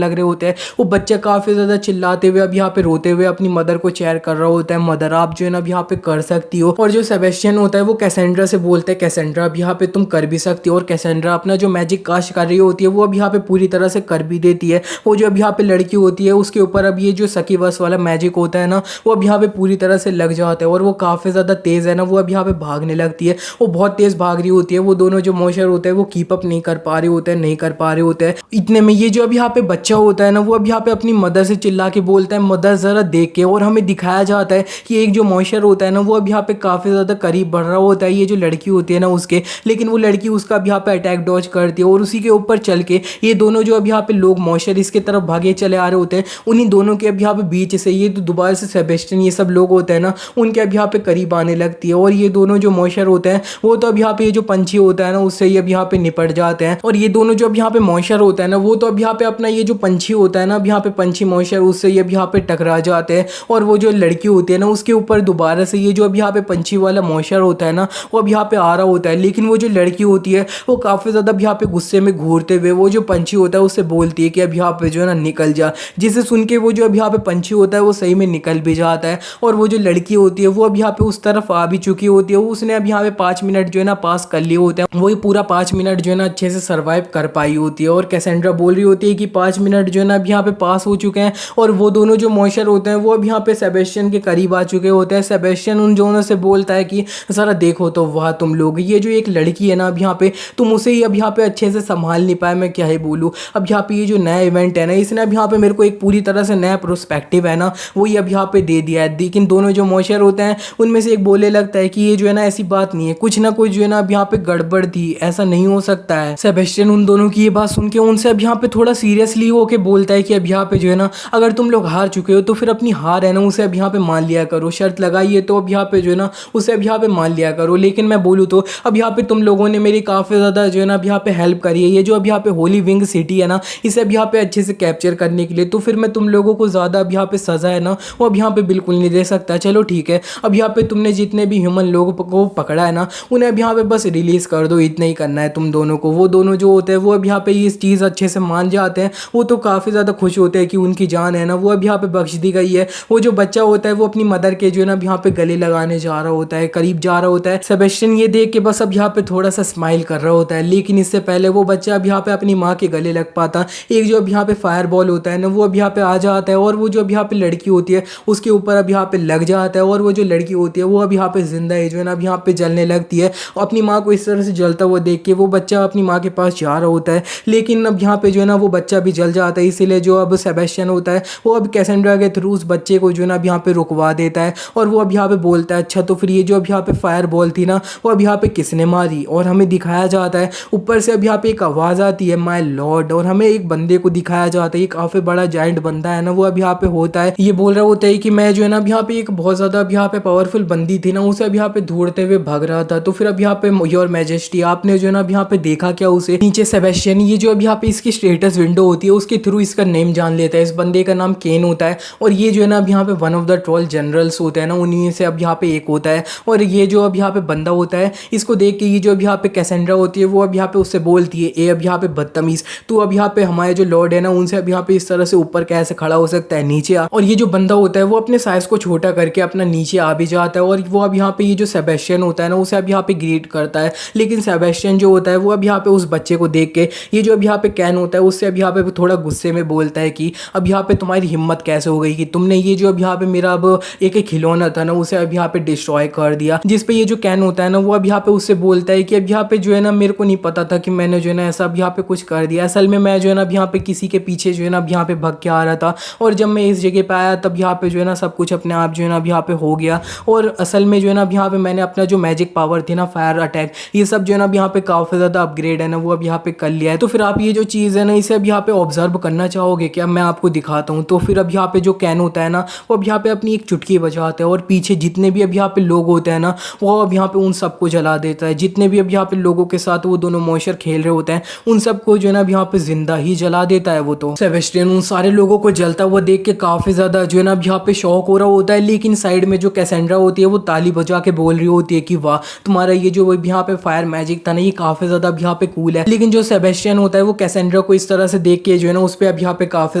होते हैं। वो बच्चा काफ़ी ज़्यादा चिल्लाते हुए अब यहाँ पे रोते हुए अपनी मदर को चेयर कर रहा होता है, मदर आप जो है ना अब यहाँ पे कर सकती हो। और जो सेबेस्टियन होता है वो कैसेंड्रा से बोलता है कैसेंड्रा अब यहाँ पे तुम कर भी सकती हो। और कैसेंड्रा अपना जो मैजिक कास्ट कर रही होती है वो अब यहाँ पे पूरी तरह से कर भी देती है। वो जो अब यहाँ पे लड़की होती है उसके ऊपर अब ये जो सकीबस वाला मैजिक होता है ना वो अब यहाँ पे पूरी तरह से लग जाता है और वो काफ़ी ज़्यादा तेज़ है ना वो अब यहाँ पे भागने लगती है। वो बहुत तेज़ भाग रही होती है। वो दोनों जो मॉइस्चर होते हैं वो कीप अप नहीं कर पा रहे होते हैं। इतने में ये जो अब यहाँ पे बच्चा होता है ना वो अब यहाँ पे अपनी मदर से चिल्ला के बोलता है मदर ज़रा देख के। और हमें दिखाया जाता है कि एक जो मॉइस्चर होता है ना वो अब यहाँ पे काफ़ी ज़्यादा करीब बढ़ रहा होता है ये जो लड़की होती है ना उसके, लेकिन वो लड़की उसका अब यहाँ पे अटैक डॉज करती है और उसी के ऊपर चल के ये दोनों जो अब यहाँ पे लोग मॉइस्चर इसके तरफ भागे चले आ रहे होते हैं उन्हीं दोनों के अब यहाँ पे बीच से ये तो दोबारा से सेबेस्टियन ये सब लोग होते हैं ना उनके अब यहाँ पे करीब आने लगती है। और ये दोनों जो मॉइस्चर होते हैं वो तो अब यहाँ पे ये जो पंछी होता है ना उससे ही अब यहाँ पे निपट जाते हैं। और ये दोनों जो अब यहाँ पे मॉइस्चर होता है ना वो तो अब यहाँ पे अपना ये जो पंछी होता है ना अब यहाँ पे पंछी मॉइस्चर उससे ये अब यहाँ पे टकरा जाते हैं। और वो जो लड़की होती है ना उसके ऊपर दोबारा से ये जो अब यहाँ पे पंछी वाला मॉइस्चर होता है ना वो अब यहाँ पे आ रहा होता है। लेकिन वो जो लड़की होती है वो काफ़ी ज़्यादा अब यहाँ पे गुस्से में घूरते हुए वो जो पंछी होता है उससे बोलती है कि अब यहाँ पे जो है ना निकल जा, जिसे सुन के वो जो अब यहाँ पे पंछी होता है वो सही में निकल भी जाता है। और वो जो लड़की होती है वो अब यहाँ पे उस तरफ आ भी चुकी होती है। उसने अब यहाँ पे 5 मिनट जो है ना पास कर लिए होते हैं, वही पूरा 5 मिनट जो है ना अच्छे से सर्वाइव कर पाई होती है। और कैसेंड्रा बोल रही होती है कि 5 मिनट जो है ना अब यहाँ पे पास हो चुके हैं और वो दोनों जो मॉइस्चर होते हैं वो अब यहाँ पे सेबेस्टियन के करीब आ चुके होते हैं। सेबेस्टियन उन दोनों से बोलता है कि ज़रा देखो तो वाह तुम लोग, ये जो एक लड़की है ना अब यहाँ पे तुम उसे ही अब यहाँ पे अच्छे से संभाल नहीं पाए, मैं क्या ही बोलूँ। अब यहाँ पे ये जो नया इवेंट है ना इसने अब यहाँ पे मेरे को एक पूरी तरह से नया प्रोस्पेक्टिव है ना वो ये अब यहाँ पे दे दिया है। लेकिन दोनों जो मॉइस्चर होते हैं उनमें से एक बोलने लगता है कि ये जो है ना ऐसी बात नहीं है, कुछ ना कुछ जो है ना अब यहाँ पे गड़बड़ थी, ऐसा नहीं हो सकता है। सेबेस्टियन उन दोनों की ये बात सुन के उनसे अब यहाँ पे थोड़ा सीरियसली होके बोलता है कि अब यहाँ पे जो है ना अगर तुम लोग हार चुके हो तो फिर अपनी हार है ना उसे अब यहाँ पे मान लिया करो, शर्त लगाई है तो अब यहाँ पे जो है ना उसे अब यहाँ पे मान लिया करो। लेकिन मैं बोलूँ तो अब यहाँ पे तुम लोगों ने मेरी काफ़ी ज़्यादा जो है ना अब यहाँ पे हेल्प करी है, ये जो अब यहाँ पे होली विंग सिटी है ना इसे अब यहाँ पे अच्छे से कैप्चर करने के लिए, तो फिर मैं तुम लोगों को ज़्यादा अब यहाँ पे सज़ा है ना वो अब यहाँ पे बिल्कुल नहीं दे सकता। चलो ठीक है, अब यहाँ पे तुमने जितने भी ह्यूमन लोगों को पकड़ा है ना उन्हें अब यहाँ पे बस रिलीज़ कर दो, इतना ही करना है तुम दोनों को। वो दोनों जो होते हैं वो अब यहाँ पे इस चीज़ अच्छे से मान जाते हैं, वो तो काफ़ी ज़्यादा खुश होते हैं कि उनकी जान है ना वो अब यहाँ पे बख्श दी गई है। वो जो बच्चा होता है वो अपनी मदर के जो है ना अब यहाँ पे गले लगाने जा रहा होता है, करीब जा रहा होता है। सेबेस्टियन ये देख के बस अब यहाँ पे थोड़ा सा स्माइल कर रहा होता है, लेकिन इससे पहले वो बच्चा अब यहाँ पे अपनी माँ के गले लग पाता, एक जो अब यहाँ पे फायर बॉल होता है ना वो अब यहाँ पे आ जाता है और वो जो अब यहाँ पे लड़की होती है उसके ऊपर अब यहाँ पे लग जाता है। और वो जो लड़की होती है वो अब यहाँ पे जिंदा है जो है ना अब यहाँ पे जलने लगती है। और अपनी माँ को इस तरह से जलता हुआ देख के वो बच्चा अपनी माँ के पास जा रहा होता है, लेकिन अब यहाँ पे जो है ना वो बच्चा भी जल जाता है। इसीलिए जो अब सेबेस्टियन होता है वो अब कैसेंड्रा के थ्रू उस बच्चे को जो है ना अब यहाँ पे रुकवा देता है। और वो अब यहाँ पे बोलता है अच्छा तो फिर ये जो अब यहाँ पे फायर बॉल थी ना वो अब यहाँ पे किसने मारी। और हमें दिखाया जाता है ऊपर से अब यहाँ पे एक आवाज़ आती है माय लॉर्ड, और हमें एक बंदे को दिखाया जाता है, ये काफ़ी बड़ा जाइंट बंदा है ना वो अब यहाँ पे होता है। ये बोल रहा होता है कि मैं जो है ना अब यहाँ पे एक बहुत ज़्यादा अब यहाँ पे पावरफुल बंदी थी ना उसे अब यहाँ पे ढूंढते हुए भाग रहा था। तो फिर अब यहाँ पे योर मैजेस्टी आपने जो है ना अब यहाँ पे देखा क्या उसे। नीचे सेबेस्टियन ये जो अब यहाँ पे इसकी स्टेटस विंडो होती है उसके थ्रू इसका नेम जान लेता है। इस बंदे का नाम केन होता है और ये जो है ना अब यहाँ पे वन ऑफ द 12 जनरल्स होते हैं ना उन्हीं से अब यहाँ पे एक होता है। और ये जो अब यहाँ पे बंदा होता है इसको देख के ये जो अब यहाँ पे कैसेंड्रा होती है वो अब यहाँ पे उससे बोलती है ए अब यहाँ पे बदतमीज, तू अब यहाँ पे हमारे जो लॉर्ड है ना उनसे अब यहाँ पे इस तरह से ऊपर कैसे खड़ा हो सकता है, नीचे आ। और ये जो बंदा होता है वो अपने साइज को छोटा करके अपना नीचे आ भी जाता है और वो अब यहाँ पे ये जो सेबेस्टियन होता है ना उसे अब यहाँ पे ग्रीट करता है। लेकिन सेबेस्टियन जो होता है वो अब यहाँ पे उस बच्चे को देख के ये जो अब यहाँ पे कैन होता है उससे अब यहाँ पे थोड़ा गुस्से में बोलता है कि अब यहाँ पे तुम्हारी हिम्मत कैसे हो गई कि तुमने ये जो अब यहाँ पे मेरा अब एक खिलौना था ना उसे अब यहाँ पे डिस्ट्रॉय कर दिया। जिस पे ये जो कैन होता है ना वो अब यहाँ पे उससे बोलता है कि अब यहाँ पे जो है ना मेरे को नहीं पता था कि मैंने जो है ना ऐसा अब यहाँ पे कुछ कर दिया, असल में मैं जो है ना अब यहाँ पे किसी के पीछे जो है ना अब यहाँ पे भाग के आ रहा था और जब मैं इस जगह पे आया तब यहाँ पे जो है ना सब कुछ अपने आप जो है ना अब यहाँ पे हो गया। और असल में जो है ना अब यहाँ पे मैंने अपना जो मैजिक पावर थी ना, फायर अटैक, ये सब जो है ना अब यहाँ पे काफ़ी ज़्यादा अपग्रेड है ना वो अब यहाँ पे कर लिया है। तो फिर आप ये जो चीज़ है ना इसे अब यहाँ पे ऑब्जर्व करना चाहोगे क्या? मैं आपको दिखाता हूँ। तो फिर अब यहाँ पे जो कैन होता है ना वो अब यहाँ पे अपनी एक चुटकी बजाता है और पीछे जितने भी अब यहाँ पे लोग होते हैं ना वो अब यहाँ पे उन सबको जला देता है। जितने भी अब यहाँ पे लोगों के साथ वो दोनों मॉन्स्टर खेल रहे होते हैं उन सबको जो है ना अब यहाँ पे जिंदा ही जला देता है वो। तो सेबेस्टियन उन सारे लोगों को जलता हुआ देख के काफ़ी ज़्यादा जो है ना अब यहाँ पे शौक हो रहा होता है। लेकिन साइड में जो कैसेंड्रा होती है वो ताली बजा के बोल रही होती है कि वाह, तुम्हारा ये जो यहाँ पे फायर मैजिक था ना ये काफ़ी ज़्यादा अब यहाँ पे कूल है। लेकिन जो सेबेस्टियन होता है वो कैसेंड्रा को इस तरह से देख के जो है ना उस पर अब यहाँ पे काफ़ी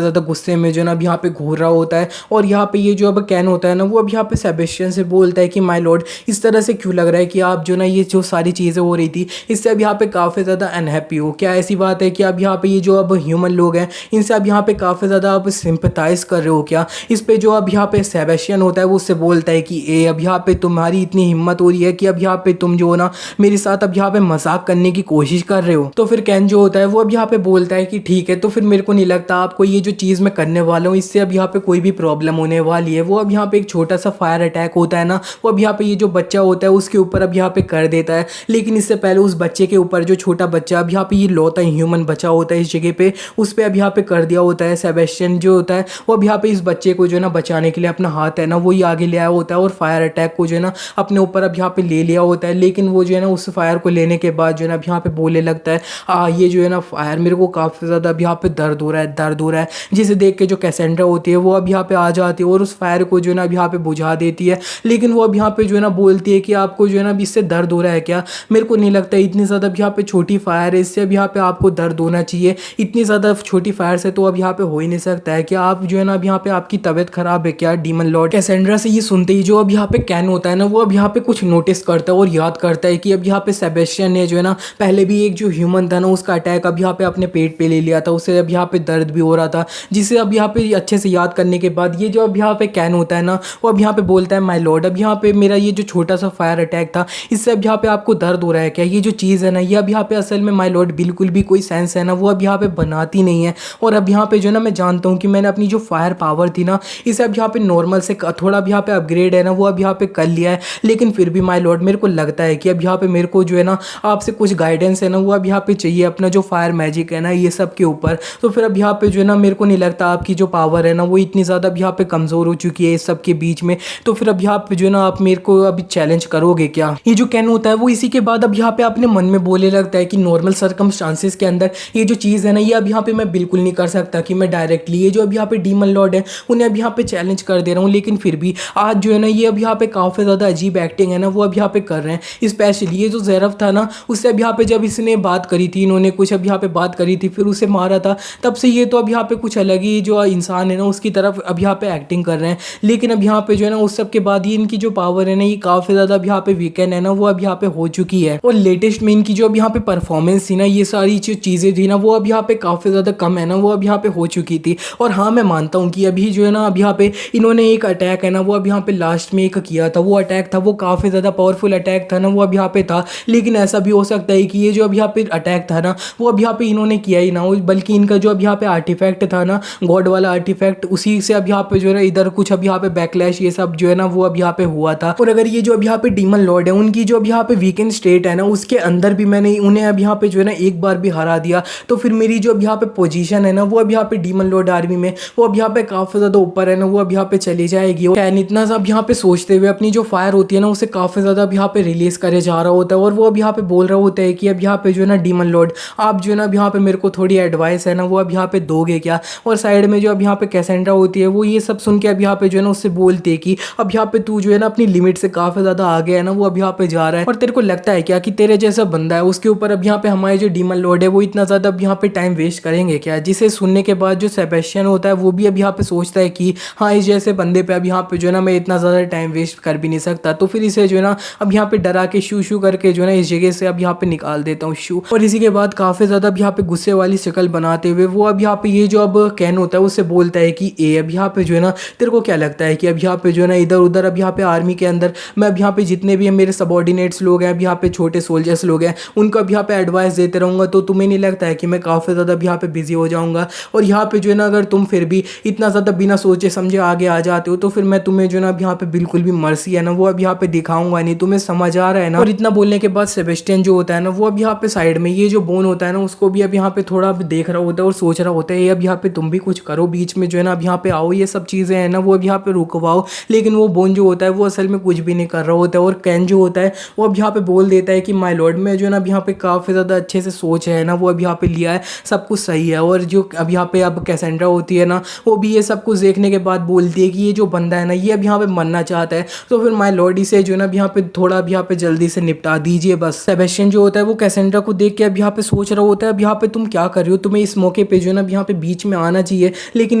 ज़्यादा गुस्से में जो है ना अब यहाँ पे घूर रहा होता है। और यहाँ पे ये जो अब कैन होता है ना वो अब यहाँ पे सेबेस्टियन से बोलता है कि माय लॉर्ड, इस तरह से क्यों लग रहा है कि आप जो ना ये जो सारी चीज़ें हो रही थी इससे अब यहाँ पे काफ़ी ज़्यादा अनहैप्पी हो? क्या ऐसी बात है कि अब यहाँ पे ये जो अब ह्यूमन लोग हैं इनसे अब यहाँ पे काफ़ी ज़्यादा आप सिंपथाइज कर रहे हो क्या? इस पे जो अब यहाँ पे सेबेस्टियन होता है वो उससे बोलता है कि ए अब यहाँ पे तुम्हारी इतनी हिम्मत हो रही है कि अब यहाँ पे तुम जो हो ना मेरे साथ अब यहाँ पे मजाक करने की कोशिश कर रहे हो। तो फिर कैन जो होता है वो अब यहाँ पे बोलता है कि ठीक है, तो फिर मेरे को नहीं लगता आपको ये जो चीज़ मैं करने वाला हूँ इससे अब यहाँ पे कोई भी प्रॉब्लम होने वाली है। वो अब यहाँ पे एक छोटा सा फायर अटैक होता है ना वो अब यहाँ पे ये जो बच्चा होता है उसके ऊपर अब यहाँ पे कर देता है। लेकिन इससे पहले उस बच्चे के ऊपर जो छोटा बच्चा अब यहाँ पे ये लौता ह्यूमन बचा होता है इस जगह पे उस पर अब यहाँ पे कर दिया होता है। सेबेस्टियन जो होता है वो अब यहाँ पे इस बच्चे को जो है ना बचाने के लिए अपना हाथ है ना वो ही आगे ले आया होता है और फायर अटैक को जो है ना अपने ऊपर अब यहाँ पे ले लिया होता है। लेकिन वो जो है ना उस फायर को लेने के बाद जो है ना अब यहाँ पे बोलने लगता है ये जो है ना फायर मेरे को काफ़ी ज़्यादा अब यहाँ पे दर्द हो रहा है, दर्द हो रहा है। जिसे देख के जो कैसेंड्रा होती है वो अब यहाँ पे आ जाती है और उस फायर को जो है ना अब यहाँ पे बुझा देती है। लेकिन वो अब यहाँ पे जो है ना बोलती है कि आपको जो है ना इससे दर्द हो रहा है क्या? मेरे को नहीं लगता इतनी ज़्यादा अब यहाँ पे छोटी फायर है इससे अब यहाँ पे आपको दर्द होना चाहिए। इतनी ज़्यादा छोटी फायर से तो अब यहाँ पे हो ही नहीं सकता है। क्या आप जो है ना अब यहाँ पे आपकी तबीयत खराब है क्या डीमन लॉर्ड? कैसेंड्रा से ये सुनते ही जो अब यहाँ पे कैन होता है ना वो अब यहाँ पे कुछ नोटिस करता है और याद करता है कि अब यहाँ पे सेबेस्टियन ने जो है ना पहले भी एक जो ह्यूमन था ना उसका अटैक अब यहाँ पे अपने पेट पे ले लिया था, उससे अब यहाँ पे दर्द भी हो रहा था। जिसे अब यहाँ पे अच्छे से याद करने के बाद ये जो अब यहाँ पे कैन होता है ना वो अब यहाँ पे बोलता है माय लॉर्ड, अब यहाँ पे मेरा ये जो छोटा सा फायर अटैक था इससे अब यहाँ पे आपको दर्द हो रहा है क्या? ये जो चीज़ है ना ये अब यहाँ पे असल में माय लॉर्ड बिल्कुल भी कोई सेंस है ना वो अब यहाँ पे बनाती नहीं है। और अब यहाँ पे जो है ना मैं जानता हूँ कि मैंने अपनी जो फायर पावर थी ना इसे अब यहाँ पे नॉर्मल से थोड़ा अब यहाँ पे अपग्रेड है ना वो अब यहाँ पे कर लिया है। लेकिन फिर भी माय लॉर्ड मेरे को लगता है कि अब यहाँ पे मेरे को जो है ना आपसे कुछ गाइडेंस है ना वो अब यहाँ पे चाहिए अपना जो फायर मैजिक है ना ये सब के ऊपर। तो फिर अब यहाँ पे जो है ना मेरे को नहीं लगता आपकी जो पावर है ना वो इतनी ज़्यादा अब यहाँ पे कमज़ोर हो चुकी है इस सब के बीच में। तो फिर अब यहाँ पे जो है ना आप मेरे को अभी चैलेंज करोगे क्या? ये जो कैन होता है वो इसी के बाद अब यहाँ पे अपने मन में बोलने लगता है कि नॉर्मल सर्कमस्टांसिस के अंदर ये जो चीज़ है ना ये अब यहाँ पे मैं बिल्कुल नहीं कर सकता कि मैं डायरेक्टली ये जो अब यहाँ पे डीमन लॉर्ड है उन्हें अब यहाँ पे चैलेंज कर दे रहा हूँ। लेकिन फिर भी आज जो है ना ये अब यहाँ पे काफ़ी ज़्यादा अजीब एक्टिंग है ना वो अब यहाँ पे कर रहे हैं। स्पेशली ये जो ज़ेरफ था ना उससे अब यहाँ पे जब इसने बात करी थी, इन्होंने कुछ अब यहाँ पे बात करी थी फिर उसे मारा था, तब से ये तो अब यहाँ पे कुछ अलग ही जो इंसान है ना उसकी तरफ अब यहाँ पे एक्टिंग कर रहे हैं। लेकिन अब यहाँ पे जो है ना उस सब के बाद ही इनकी जो पावर है ना ये काफ़ी ज़्यादा अब यहाँ पे वीकेंड है ना वो अब यहाँ पे हो चुकी है। और लेटेस्ट में इनकी जो अब यहाँ पे परफॉर्मेंस थी ना ये सारी जो चीज़ें थी ना वो अब यहाँ पे काफ़ी ज़्यादा कम है ना वो अब यहाँ पे हो चुकी थी। और हाँ मैं मानता हूँ कि अभी जो है ना अब यहाँ पे इन्होंने एक अटैक है ना वो अब यहाँ पे लास्ट में एक किया था, वो अटैक था वो काफ़ी ज़्यादा पावरफुल अटैक था ना वो अब यहाँ पे था। लेकिन ऐसा भी हो सकता है कि ये जो अब यहाँ पे अटैक था ना वो अब यहाँ पे इन्होंने किया ही ना हो, बल्कि इनका जो अब यहाँ पे आर्टिफैक्ट था ना गॉड वाला आर्टिफैक्ट उसी से अब यहाँ पे जो है ना इधर कुछ अब यहाँ पे बैकलैश ये सब जो है ना वो अब यहाँ पे हुआ था। और अगर ये जो अब यहाँ पे डीमन लॉर्ड है उनकी जो अब यहाँ पे वीकेंड स्टेट है ना उसके अंदर भी मैंने उन्हें अब यहाँ पे जो है ना एक बार भी हरा दिया तो फिर मेरी जो अब यहाँ पे पोजीशन है ना वो अब यहाँ पे डीमन लॉर्ड आर्मी में वो अब यहाँ पे काफ़ी ज़्यादा ऊपर है ना वो अब यहाँ पे चली जाएगी। और कैन इतना सा अब यहाँ पे सोचते हुए अपनी जो फायर होती है ना उसे काफ़ी ज़्यादा अब यहाँ पे रिलीज करे जा रहा होता है और वो अब यहाँ पे बोल रहा होता है कि अब यहाँ पे जो है ना डीमन लॉर्ड आप जो है ना अब यहाँ पे मेरे को थोड़ी एडवाइस है ना वो अब यहाँ पे दोगे क्या? और साइड में जो अब यहाँ पे कैसेंड्रा होती है वो ये सब सुन के अब यहाँ पे जो है ना उससे बोलती है कि अब यहाँ पे तू जो है ना अपनी लिमिट से काफ़ी ज़्यादा आगे है ना वो अब यहाँ पे जा रहा है। और तेरे को लगता है क्या कि तेरे जैसा बंदा है उसके ऊपर अब यहाँ पे हमारे जो डीमन लॉर्ड है वो इतना ज़्यादा अब यहाँ पे टाइम वेस्ट करेंगे क्या? जिसे सुनने के बाद जो सेबेस्टियन होता है वो भी अब यहाँ पे सोचता है कि हाँ इस जैसे बंदे पे अब यहाँ पे जो है ना मैं इतना ज़्यादा टाइम वेस्ट कर भी नहीं सकता। तो फिर इसे जो है ना अब यहाँ पे डरा के शू शू करके जो है ना इस जगह से अब यहाँ पे निकाल देता हूँ शू। और इसी के बाद काफ़ी ज़्यादा अब यहाँ पे गुस्से वाली शक्ल बनाते हुए वो अब यहाँ पे ये जो अब कैन होता है उससे बोलता है कि ए अब यहाँ पे जो है ना तेरे को क्या लगता है कि अब यहाँ पे जो है ना इधर उधर अब यहाँ पे आर्मी के अंदर मैं अब यहाँ पे जितने भी मेरे सबॉर्डिनेट्स लोग हैं अब यहाँ पे छोटे सोल्जर्स लोग हैं उनको अब यहाँ पे एडवाइस देते रहूँगा तो तुम्हें नहीं लगता है कि मैं काफ़ी ज़्यादा अब यहाँ पे बिजी हो जाऊँगा? और यहाँ पे जो है ना अगर तुम फिर भी इतना ज़्यादा बिना सोचे समझे आगे आ जाते हो तो फिर मैं तुम्हें जो ना अब यहाँ पे बिल्कुल भी मर्सी है ना वो अब यहाँ पे दिखाऊंगा नहीं, तुम्हें समझ आ रहा है ना। और इतना बोलने के बाद सेबेस्टियन जो होता है ना वो अब यहाँ पे साइड में ये जो बोन होता है ना उसको भी अब यहाँ पे थोड़ा अब देख रहा होता है और सोच रहा होता है अब यहाँ पे तुम भी कुछ करो, बीच में जो है ना अब यहाँ पे आओ, ये सब चीज़ें हैं ना वो अब यहाँ पे रुकवाओ। लेकिन वो बोन जो होता है वो असल में कुछ भी नहीं कर रहा होता है। और कैन जो होता है वो अब यहाँ पे बोल देता है कि माय लॉर्ड, में जो है ना अब यहाँ पे काफ़ी ज़्यादा अच्छे से सोच है ना वो अब यहाँ पे लिया है, सब कुछ सही है। और जो अब यहाँ पे अब कैसेंड्रा होती है ना वो भी ये सब कुछ देखने के बाद बोलती है कि ये जो बंदा है ना ये अब यहाँ पे मरना चाहता है, तो फिर माय लॉर्ड इसे जो है ना अब यहाँ पे थोड़ा अब यहाँ पे जल्दी से निपटा दीजिए बस। सेबेस्टियन जो होता है वो कैसेंड्रा को देख के अब यहाँ पे सोच रहा होता है अब यहाँ पे तुम क्या कर रही हो, तुम्हें इस मौके पे जो है ना अब यहाँ पे बीच में आना चाहिए। लेकिन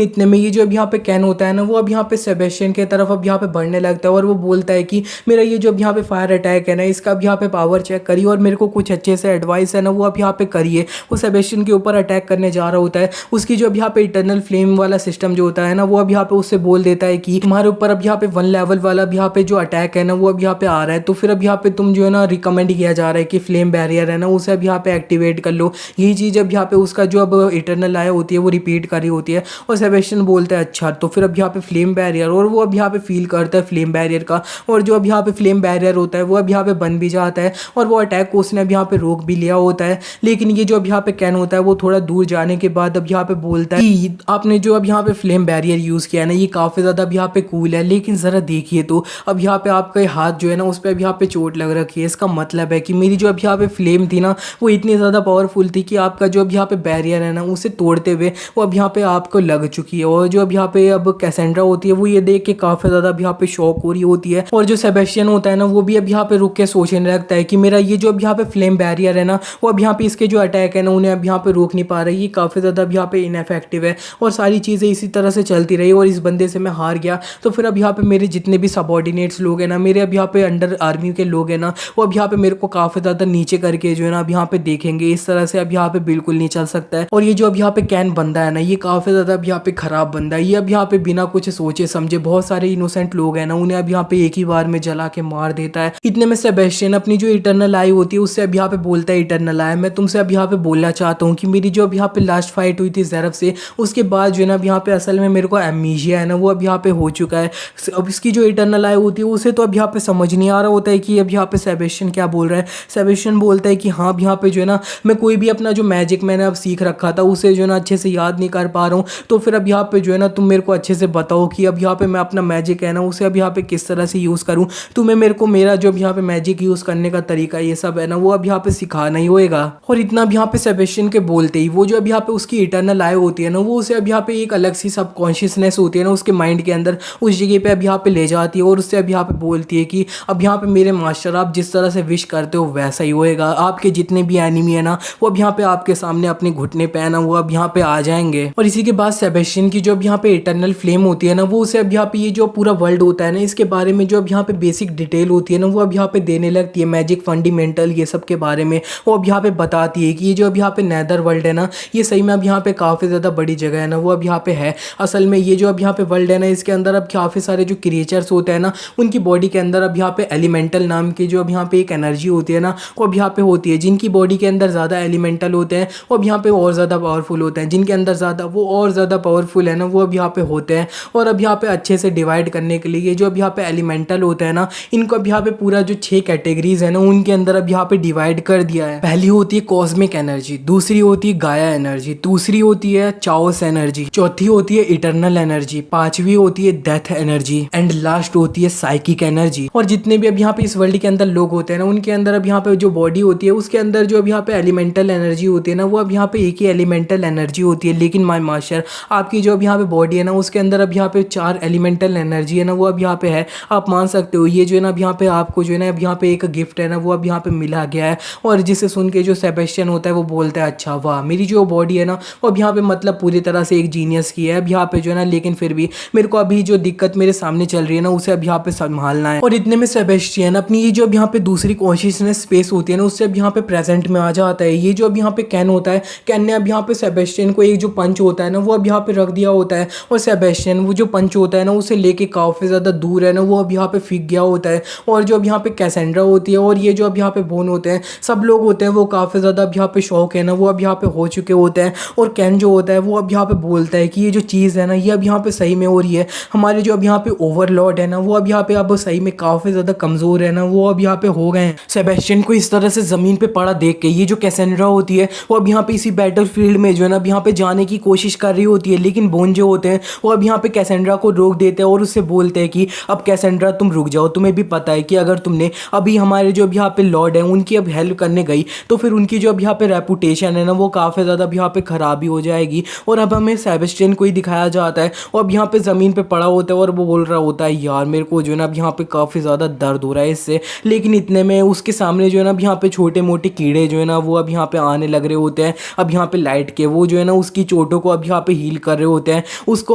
इतने में ये जो अब यहाँ पे कैन होता है ना वो अब यहाँ पे सेबेस्टियन के तरफ अब यहाँ पे बढ़ने लगता है और वो बोलता है कि मेरा ये जो अब यहाँ पे फायर अटैक है ना इसका अब यहाँ पे पावर चेक करिए और मेरे को कुछ अच्छे से एडवाइस है ना वो अब यहाँ पे करिए। वो सेबेस्टियन के ऊपर अटैक करने जा रहा होता है। उसकी जो अब यहाँ पे इटर्नल फ्लेम वाला सिस्टम जो होता है ना वो अब यहाँ पे उससे बोल देता है कि तुम्हारे ऊपर अब यहाँ पे 1 लेवल वाला अब यहाँ पे जो अटैक है ना वो अब यहाँ पे आ रहा है, तो फिर अब यहाँ पे तुम जो है ना रिकमेंड किया जा रहा है कि फ्लेम बैरियर है ना उसे अब यहाँ पे एक्टिवेट कर लो। यही चीज़ अब यहाँ पे उसका जो अब इटर्नल आया होती है वो रिपीट कर रही होती है और सेबेस्टियन बोलता है अच्छा, तो फिर अब यहाँ पे फ्लेम बैरियर, और वो अब यहाँ पे फील करता है फ्लेम बैरियर का, और जो अब यहाँ पे फ्लेम बैरियर होता है वो अब यहाँ पे बन भी जाता है और वो अटैक को उसने अब यहाँ पे रोक भी लिया होता है। लेकिन ये जो अब यहाँ पे कैन होता है वो थोड़ा दूर जाने के बाद अब यहाँ पे बोलता है कि आपने जो अब यहाँ पे फ्लेम बैरियर यूज़ किया है ना ये काफ़ी ज़्यादा अब यहाँ पे कूल है, लेकिन ज़रा देखिए तो अब यहाँ पे आपका हाथ जो है ना उस पर अब यहाँ पे चोट लग रखी है। इसका मतलब है कि मेरी जो अब यहाँ पे फ्लेम थी ना वो इतनी ज़्यादा पावरफुल थी कि आपका जो अब यहाँ पे बैरियर है ना उसे तोड़ते हुए वो अब यहाँ पे आपको लग चुकी है। और जो अब यहाँ पे अब कैसेंड्रा होती है वो ये देख के काफ़ी ज़्यादा अब यहाँ पे शॉक हो रही होती है। और जो सेबेस्टियन होता है ना वो भी अब यहाँ पे रुक के सोचने लगता है कि मेरा ये जो अब यहाँ पे फ्लेम बैरियर है ना वो अब यहाँ पे इसके जो अटैक है ना उन्हें अब यहाँ पे रोक नहीं पा रही, ये काफ़ी ज़्यादा अब यहाँ पे इनफेक्टिव है और सारी चीज़ें इसी तरह से चलती रही और इस बंदे से मैं हार गया। तो फिर अब यहाँ पे मेरे जितने भी सबॉर्डिनेट्स लोग हैं ना, मेरे अब यहाँ पे अंडर आर्मी के लोग हैं ना, वो अब यहाँ पे मेरे को काफ़ी ज़्यादा नीचे करके जो है ना अब यहाँ पे देखेंगे। इस तरह से अब यहाँ पे बिल्कुल नहीं चल सकता है। और ये जो अब यहाँ पे कैन बंदा है ना ये काफ़ी ज़्यादा अब यहाँ पे ख़राब बंदा है। ये अब यहाँ पे बिना कुछ सोचे समझे बहुत सारे इनोसेंट लोग हैं ना उन्हें अब यहाँ पे एक ही बार में जला के मार देता है। इतने में सेबेस्टियन अपनी जो इटर्नल आई होती है उससे अब यहाँ पे बोलता है इटर्नल आई, मैं तुमसे अब यहाँ पे बोलना चाहता हूँ कि मेरी जो अब यहाँ पे लास्ट फाइट हुई थी ज़ेरफ से, उसके बाद जो है ना अब यहाँ पे असल में मेरे को एमनीशिया है ना वो अब यहाँ पे हो चुका है। अब इसकी जो इटर्नल आई होती है उसे तो अब यहाँ पे समझ नहीं आ रहा होता है कि अब यहाँ पे सेबेस्टियन क्या बोल रहा है। सेबेस्टियन बोलता है कि हाँ अब यहाँ पे जो है ना मैं कोई भी अपना जो मैजिक मैंने अब सीख रखा था उसे जो है ना अच्छे से याद नहीं कर पा रहा हूँ, तो फिर अब यहाँ पे जो है ना तुम मेरे को अच्छे से बताओ कि अब यहाँ पे मैं अपना मैजिक है ना उसे अब यहाँ पे किस तरह से यूज़ करूँ। तुम्हें मेरे को मेरा जो अब यहाँ पे मैजिक यूज़ करने का तरीका ये सब है ना वो अब यहाँ पे सिखाना ही होएगा। और इतना अब यहाँ पे सेबेस्टियन के बोलते ही वो जो अब यहाँ पे उसकी इटर्नल आई होती है ना वो उसे अब यहाँ पे एक अलग सी सब कॉन्शियसनेस होती है ना उसके माइंड के अंदर, उस जगह पे अब यहाँ पे ले जाती है और उससे अब यहाँ पे बोलती है कि अब यहाँ पे मेरे मास्टर आप जिस तरह से विश करते हो वैसा ही होएगा। आपके जितने भी एनिमी है ना वो अब यहाँ पे आपके सामने अपने घुटने पे है ना वो अब यहाँ पे आ जाएंगे। और इसी के बाद सेबेस्टियन की जो अब यहाँ पे इटर्नल फ्लेम होती है ना वो उसे अब यहाँ पे ये जो पूरा वर्ल्ड होता है ना इसके बारे में जो अब यहाँ पे बेसिक डिटेल होती है ना वो अब यहाँ पे देने लगती है, मैजिक फंडामेंटल ये सब के बारे में वो अब यहाँ पे बताती है कि ये जो अब यहाँ पे नेदर वर्ल्ड है ना ये सही में अब यहाँ पे काफ़ी ज़्यादा बड़ी जगह है ना वो अब यहाँ पे है। असल में ये जो अब यहाँ पे वर्ल्ड है ना इसके अंदर अब काफ़ी सारे जो क्रिएचर्स होते हैं ना उनकी बॉडी के अंदर अब यहाँ पे एलिमेंटल नाम की जो अब यहाँ पे एक एनर्जी होती है ना वो अब यहाँ पे होती है। जिनकी बॉडी के अंदर ज़्यादा एलिमेंटल होते हैं वो अब यहाँ पे और ज़्यादा पावरफुल होते हैं, जिनके अंदर ज़्यादा वो और ज़्यादा पावरफुल है ना वो अब यहाँ पे होते हैं। और अब यहाँ पे अच्छे से डिवाइड करने के लिए ये जो अब यहाँ पे एलिमेंटल होता है ना इनको अब यहाँ पे पूरा जो 6 कैटेगरीज है ना उनके अंदर अब यहाँ पे डिवाइड कर दिया है। पहली होती है कॉस्मिक एनर्जी, दूसरी होती है गाया एनर्जी, दूसरी होती है चाओस एनर्जी, चौथी होती है इटर्नल एनर्जी, पांचवी होती है डेथ एनर्जी एंड लास्ट होती है साइकिक एनर्जी। और जितने भी अब यहाँ पे इस वर्ल्ड के अंदर लोग होते हैं ना उनके अंदर अब यहाँ पे जो बॉडी होती है उसके अंदर जो अब यहाँ पे एलिमेंटल एनर्जी होती है ना वो अब यहाँ पे एक ही एलिमेंटल एनर्जी होती है। लेकिन माय मास्टर आपकी जो अब यहाँ पे बॉडी है ना उसके अंदर अब यहाँ पे 4 एलिमेंटल एनर्जी है ना वो अब यहाँ पे है। आप मान सकते हो ये जो है ना अब यहाँ पे आपको जो है ना अब यहाँ पे एक गिफ्ट है ना वो अब यहाँ पे मिला गया है। और जिसे सुन के जो सेबेस्टियन होता है वो बोलता है अच्छा वाह मेरी जो बॉडी है ना वो अब यहाँ पे मतलब पूरी तरह से एक जीनियस की है अब यहाँ पे जो है ना, लेकिन फिर भी मेरे को अभी जो दिक्कत मेरे सामने चल रही है ना उसे अब यहाँ पे संभालना है। और इतने में सेबेस्टियन अपनी ये जो अब यहाँ पे दूसरी कॉन्शियसनेस स्पेस होती है ना उससे अब यहाँ पे प्रेजेंट में आ जाता है। ये जो अब यहाँ पे कैन होता है, कैन ने अब यहाँ पे सेबेस्टियन को एक जो पंच होता है ना वो अब यहाँ पे रख दिया होता है और सेबेस्टियन वो जो पंच होता है ना उसे लेके काफ़ी ज़्यादा दूर है ना वो अब यहाँ पे फिक गया होता है। और जो अब यहाँ पे कैसेंड्रा होती है और ये जो अब यहाँ पे बोन होते हैं सब लोग होते हैं वो काफ़ी ज़्यादा अब यहाँ पे शौक है ना वो अब यहाँ पे हो चुके होते हैं। और कैन जो होता है वो अब यहाँ पे बोलता है कि ये जो चीज़ है ना ये अब यहाँ पे सही सही में हो रही है। हमारे जो अब यहाँ पे ओवरलॉर्ड है ना वो अब यहाँ पे अब सही में काफ़ी ज़्यादा कमज़ोर है ना, वो अब यहाँ पे हो गए हैं। सेबेस्टियन को इस तरह से ज़मीन पे पड़ा देख के ये जो कैसेंड्रा होती है वो अब यहाँ पे इसी बैटल फील्ड में जो है ना अब यहाँ पे जाने की कोशिश कर रही होती है, लेकिन बोन जो होते हैं वो अब यहाँ पे कैसेंड्रा को रोक देते हैं और उससे बोलते हैं कि अब कैसेंड्रा तुम रुक जाओ, तुम्हें भी पता है कि अगर तुमने अभी हमारे जो अब यहाँ पे लॉर्ड है उनकी अब हेल्प करने गई तो फिर उनकी जो अब यहाँ पे रेपुटेशन है ना वो काफ़ी ज़्यादा अब यहाँ पे ख़राबी हो जाएगी। और अब हमें सेबेस्टियन को ही दिखाया जाता है और अब यहाँ पे ज़मीन पे पड़ा होता है और वो बोल रहा होता है यार मेरे को जो है ना अब यहाँ पे काफ़ी ज़्यादा दर्द हो रहा है इससे। लेकिन इतने में उसके सामने जो है ना अब यहाँ पे छोटे मोटे कीड़े जो है ना वो अब यहाँ पे आने लग रहे होते हैं। अब यहाँ पे लाइट के वो जो है ना उसकी चोटों को अब यहाँ पे हील कर रहे होते हैं। उसको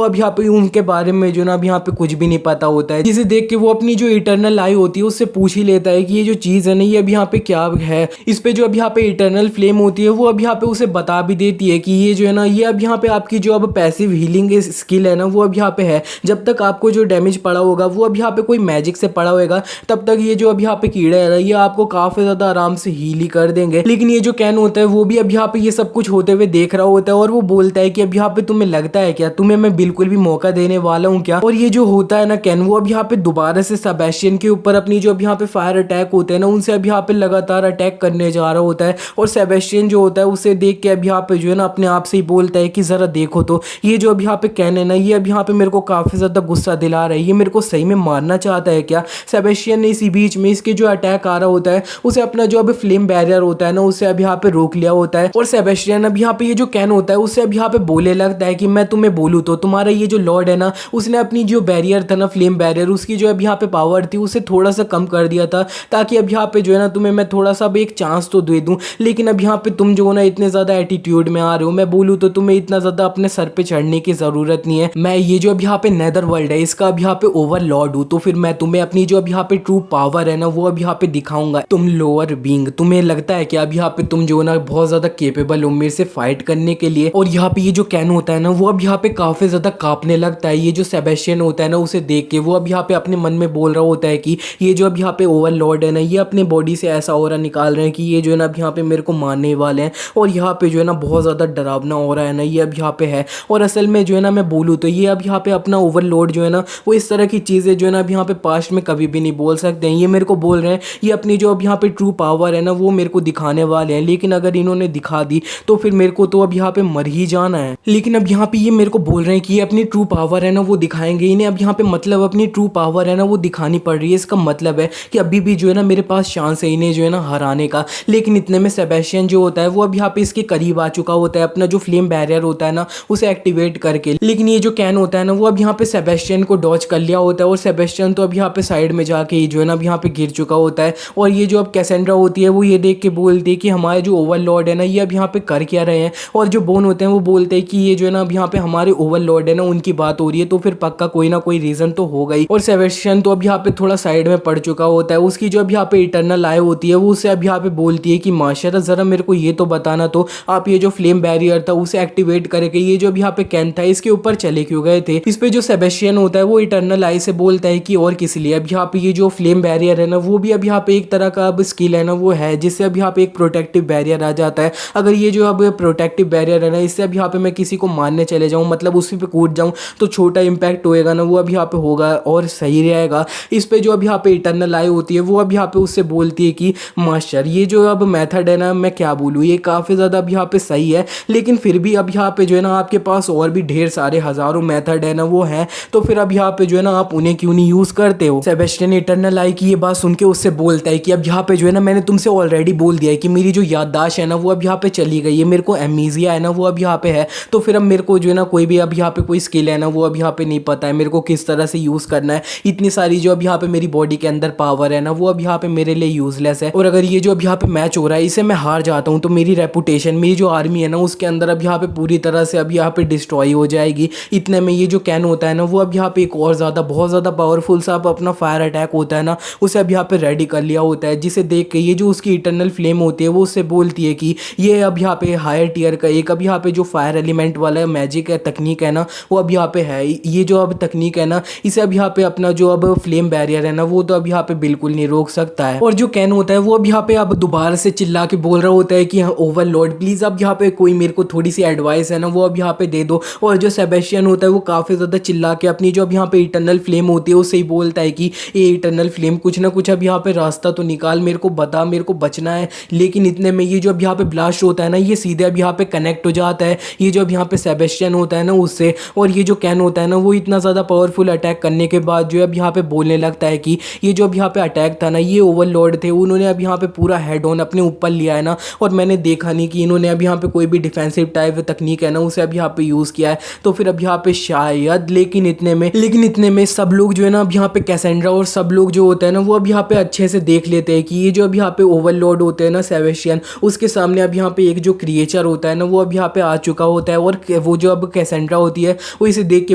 अब यहाँ पे उनके बारे में जो है ना अब यहाँ पे कुछ भी नहीं पता होता है, जिसे देख के वो अपनी जो इटरनल आई होती है उससे पूछ ही लेता है कि ये जो चीज़ है ना ये अब यहाँ पे क्या है। इस पे जो अब यहाँ पे इटरनल फ्लेम होती है वो अब यहाँ पे उसे बता भी देती है कि ये जो है ना ये अब यहाँ पे आपकी जो अब पैसिव हीलिंग स्किल है ना वो अब यहाँ पे है। जब तक आपको जो डैमेज पड़ा होगा वो अब यहाँ पे कोई मैजिक से पड़ा होगा तब तक ये जो अब यहाँ पे कीड़ा है ना ये आपको काफ़ी ज़्यादा आराम से हील ही कर देंगे। लेकिन ये जो कैन होता है वो भी अब यहाँ पे ये सब कुछ होते हुए देख रहा होता है और वो बोलता है कि अब यहाँ पे तुम्हें लगता है क्या, तुम्हें मैं बिल्कुल भी मौका देने वाला हूँ क्या। और ये जो होता है ना कैन वो अब यहाँ पे दोबारा से सेबेस्टियन के ऊपर अपनी जो अब यहाँ पे फायर अटैक होते हैं ना उनसे अब यहाँ पे लगातार अटैक करने जा रहा होता है। और सेबेस्टियन जो होता है उसे देख के अब यहाँ पे जो है ना अपने आप से ही बोलता है कि ज़रा देखो तो ये जो अब यहाँ पे कैन है ना ये अब यहाँ पे मेरे को काफ़ी ज़्यादा गुस्सा दिला रहा है, ये मेरे को सही में मारना चाहता है क्या। सेबेस्टियन ने इसी बीच में इसके जो अटैक आ रहा होता है उसे अपना जो अब फ्लेम बैरियर होता है ना उसे अब यहाँ पे रोक लिया होता है। और सेबेस्टियन अब यहाँ पे ये जो कैन होता है उससे अब यहाँ पे बोले लगता है कि मैं तुम्हें बोलूँ तो तुम्हारा ये जो लॉर्ड है ना उसने अपनी जो बैरियर था ना फ्लेम बैरियर उसकी जो अब यहाँ पे पावर थी उसे थोड़ा सा कम कर दिया था ताकि अब यहाँ पे जो है ना तुम्हें मैं थोड़ा सा अब एक चांस तो दे दूँ। लेकिन अब यहाँ पे तुम जो ना इतने ज़्यादा एटीट्यूड में आ रहे हो, मैं बोलूँ तो तुम्हें इतना ज़्यादा अपने सर पे चढ़ने की ज़रूरत नहीं है। मैं ये जो अब यहाँ पे नेदर वर्ल्ड है इसका अब यहाँ पे ओवरलॉर्ड हूँ, तो फिर मैं तुम्हें अपनी जो अब यहाँ पे ट्रू पावर है ना वो अब यहाँ पे दिखाऊंगा। तुम लोअर बीइंग, तुम्हें लगता है कि अब यहाँ पे तुम जो ना बहुत ज़्यादा केपेबल हो मेरे से फाइट करने के लिए। और यहाँ पे ये जो कैन होता है ना वो अब यहाँ पे काफ़ी ज़्यादा कांपने लगता है। ये जो सेबेस्टियन होता है ना उसे देख के वो अब यहाँ पे अपने मन में बोल रहा होता है कि ये जो अब यहाँ पे ओवरलॉर्ड है ना ये अपने बॉडी से ऐसा ऑरा निकाल रहे हैं कि ये जो है ना अब यहाँ पे मेरे को मारने वाले हैं। और यहाँ पे जो है ना बहुत ज़्यादा डरावना ऑरा है ना ये अब यहाँ पे है। और असल में जो है ना मैं बोलूँ तो ये अब यहाँ पे अपना ओवरलोड जो है ना वो इस तरह की चीज़ें जो है ना अब यहाँ पे पास्ट में कभी भी नहीं बोल सकते हैं। ये मेरे को बोल रहे हैं ये अपनी जो अब यहाँ पे ट्रू पावर है ना वो मेरे को दिखाने वाले हैं, लेकिन अगर इन्होंने दिखा दी तो फिर मेरे को तो अब यहाँ पे मर ही जाना है। लेकिन अब यहाँ पे ये मेरे को बोल रहे हैं कि ये अपनी ट्रू पावर है ना वो दिखाएंगे। इन्हें अब यहाँ पे मतलब अपनी ट्रू पावर है ना वो दिखानी पड़ रही है। इसका मतलब है कि अभी भी जो है ना मेरे पास चांस है इन्हें जो है ना हराने का। लेकिन इतने में सेबेस्टियन जो होता है वो अब यहाँ पे इसके करीब आ चुका होता है अपना जो फ्लेम बैरियर होता है ना उसे एक्टिवेट करके। लेकिन ये जो कैन होता है ना वो अब यहाँ पे सेबेस्टियन को डॉच कर लिया होता है और सेबेस्टियन तो अब यहाँ पे साइड में जाके जो है ना अब यहाँ पे गिर चुका होता है। और ये जो अब कैसेंड्रा होती है वो ये देख के बोलती है कि हमारे जो ओवरलॉर्ड है ना ये अब यहाँ पे कर क्या रहे हैं। और जो बोन होते हैं वो बोलते हैं कि ये जो है ना अब यहाँ पे हमारे ओवरलॉर्ड है ना उनकी बात हो रही है, तो फिर पक्का कोई ना कोई रीजन तो होगा ही। और सेबेस्टियन तो अब यहाँ पे थोड़ा साइड में पड़ चुका होता है। उसकी जो अब यहाँ पे इटरनल आई होती है वो उसे अब यहाँ पे बोलती है कि माशाल्लाह ज़रा मेरे को ये तो बताना तो आप ये जो फ्लेम बैरियर था उसे एक्टिवेट करके ये जो अब यहाँ पे कैन था इसके ऊपर चले क्यों गए थे। इस पे जो सेबेस्टियन होता है वो इटरनल आई से बोलता है कि और किस लिए। अब यहाँ पे ये जो फ्लेम बैरियर है ना वो भी अब यहाँ पे एक तरह का अब स्किल है ना वो है जिससे अब यहाँ पे एक प्रोटेक्टिव बैरियर आ जाता है। अगर ये जो अब प्रोटेक्टिव बैरियर है ना इससे अब यहाँ पे मैं किसी को मारने चले जाऊँ मतलब उसी पे कूद जाऊँ तो छोटा इंपैक्ट होएगा ना वो अब यहाँ पे होगा और सही रहेगा। इस पे जो अब यहाँ पे इटरनल आई होती है वो अब यहाँ पे उससे बोलती है कि मास्टर ये जो अब मेथड है ना मैं क्या बोलूँ ये काफ़ी ज़्यादा अब यहाँ पे सही है, लेकिन फिर भी अब यहाँ पे जो है ना आपके पास और भी ढेर सारे हज़ारों मेथड है ना वो है, तो फिर अब यहाँ पे जो है ना आप उन्हें क्यों नहीं यूज़ करते हो। सेबेस्टियन इटरनल आई की ये बात सुन के उससे बोलता है कि अब यहाँ पे जो है ना मैंने तुमसे ऑलरेडी बोल दिया है कि मेरी जो याददाश्त है ना वो अब यहाँ पे चली गई है, मेरे को एमनीजिया है ना वो अब यहाँ पे है। तो फिर अब मेरे को जो है ना कोई भी अब यहाँ पे कोई स्किल है ना वो अब यहाँ पे नहीं पता है मेरे को किस तरह से यूज़ करना है। इतनी सारी जो अब यहाँ पे मेरी बॉडी के अंदर पावर है ना वो अब यहाँ पे मेरे लिए यूजलेस है। और अगर ये जो अब यहाँ पे मैच हो रहा है इसे मैं हार जाता हूँ तो मेरी रेपुटेशन, मेरी जो आर्मी है ना उसके अंदर अब यहाँ पे पूरी तरह से अब यहाँ पे डिस्ट्रॉय हो जाएगी। इतने में ये जो कैन होता है ना वो अब यहाँ पे एक और ज़्यादा बहुत ज़्यादा पावरफुल सा अपना फायर अटैक होता है ना उसे अब यहाँ पे रेडी कर लिया होता है, जिसे देख के ये जो उसकी इटरनल फ्लेम होती है वो उससे बोलती है कि ये अब यहाँ पे हायर टीयर का एक अब यहाँ पे जो फायर एलिमेंट वाला मैजिक है तकनीक है ना वो अब यहाँ पे है। ये जो अब तकनीक है ना इसे अब यहाँ पे अपना जो अब फ्लेम बैरियर है ना वो तो अब यहाँ पे बिल्कुल नहीं रोक सकता है। और जो कैन होता है वो अब यहाँ पे अब दोबारा से चिल्ला के बोल रहा होता है कि हाँ ओवरलॉर्ड प्लीज़ अब यहाँ पे कोई मेरे को थोड़ी सी एडवाइस है ना वो अब यहाँ पे दे दो। और जो सेबेस्टियन होता है वो काफ़ी ज़्यादा चिल्ला के अपनी जो अब यहाँ पे इटर्नल फ्लेम होती है उससे ही बोलता है कि ये इटर्नल फ्लेम कुछ ना कुछ अब यहाँ पे रास्ता तो निकाल, मेरे को बता, मेरे को बचना है। लेकिन इतने में ये जो अब यहाँ पे ब्लास्ट होता है ना, ये सीधे अब यहाँ पे कनेक्ट हो जाता है ये जो अब यहाँ पे सेबेस्टियन होता है ना उससे। और ये जो कैन होता है ना वो इतना ज़्यादा पावरफुल अटैक करने के बाद जो अब यहाँ पे बोलने लगता है कि ये जो अब यहाँ पे अटैक था ना, ये ओवरलॉर्ड थे, उन्होंने अब यहाँ पे पूरा हेड ऑन अपने ऊपर लिया है ना, और मैंने देखा नहीं कि इन्होंने अब यहाँ पे कोई भी डिफेंसिव टाइप तकनीक है ना उसे अब यहाँ पे यूज़ किया है। तो फिर अब यहाँ पे शायद लेकिन इतने में सब लोग जो है ना अब यहाँ पे कैसेंड्रा और सब लोग जो होता है ना वो अब यहाँ पे अच्छे से देख लेते हैं कि ये जो अब यहाँ पे ओवरलॉर्ड होते हैं ना सेबेस्टियन, उसके सामने अब यहाँ पे एक जो क्रिएचर होता है ना वो अब यहाँ पे आ चुका होता है। और वो जो अब कैसेंड्रा होती है वो इसे देख के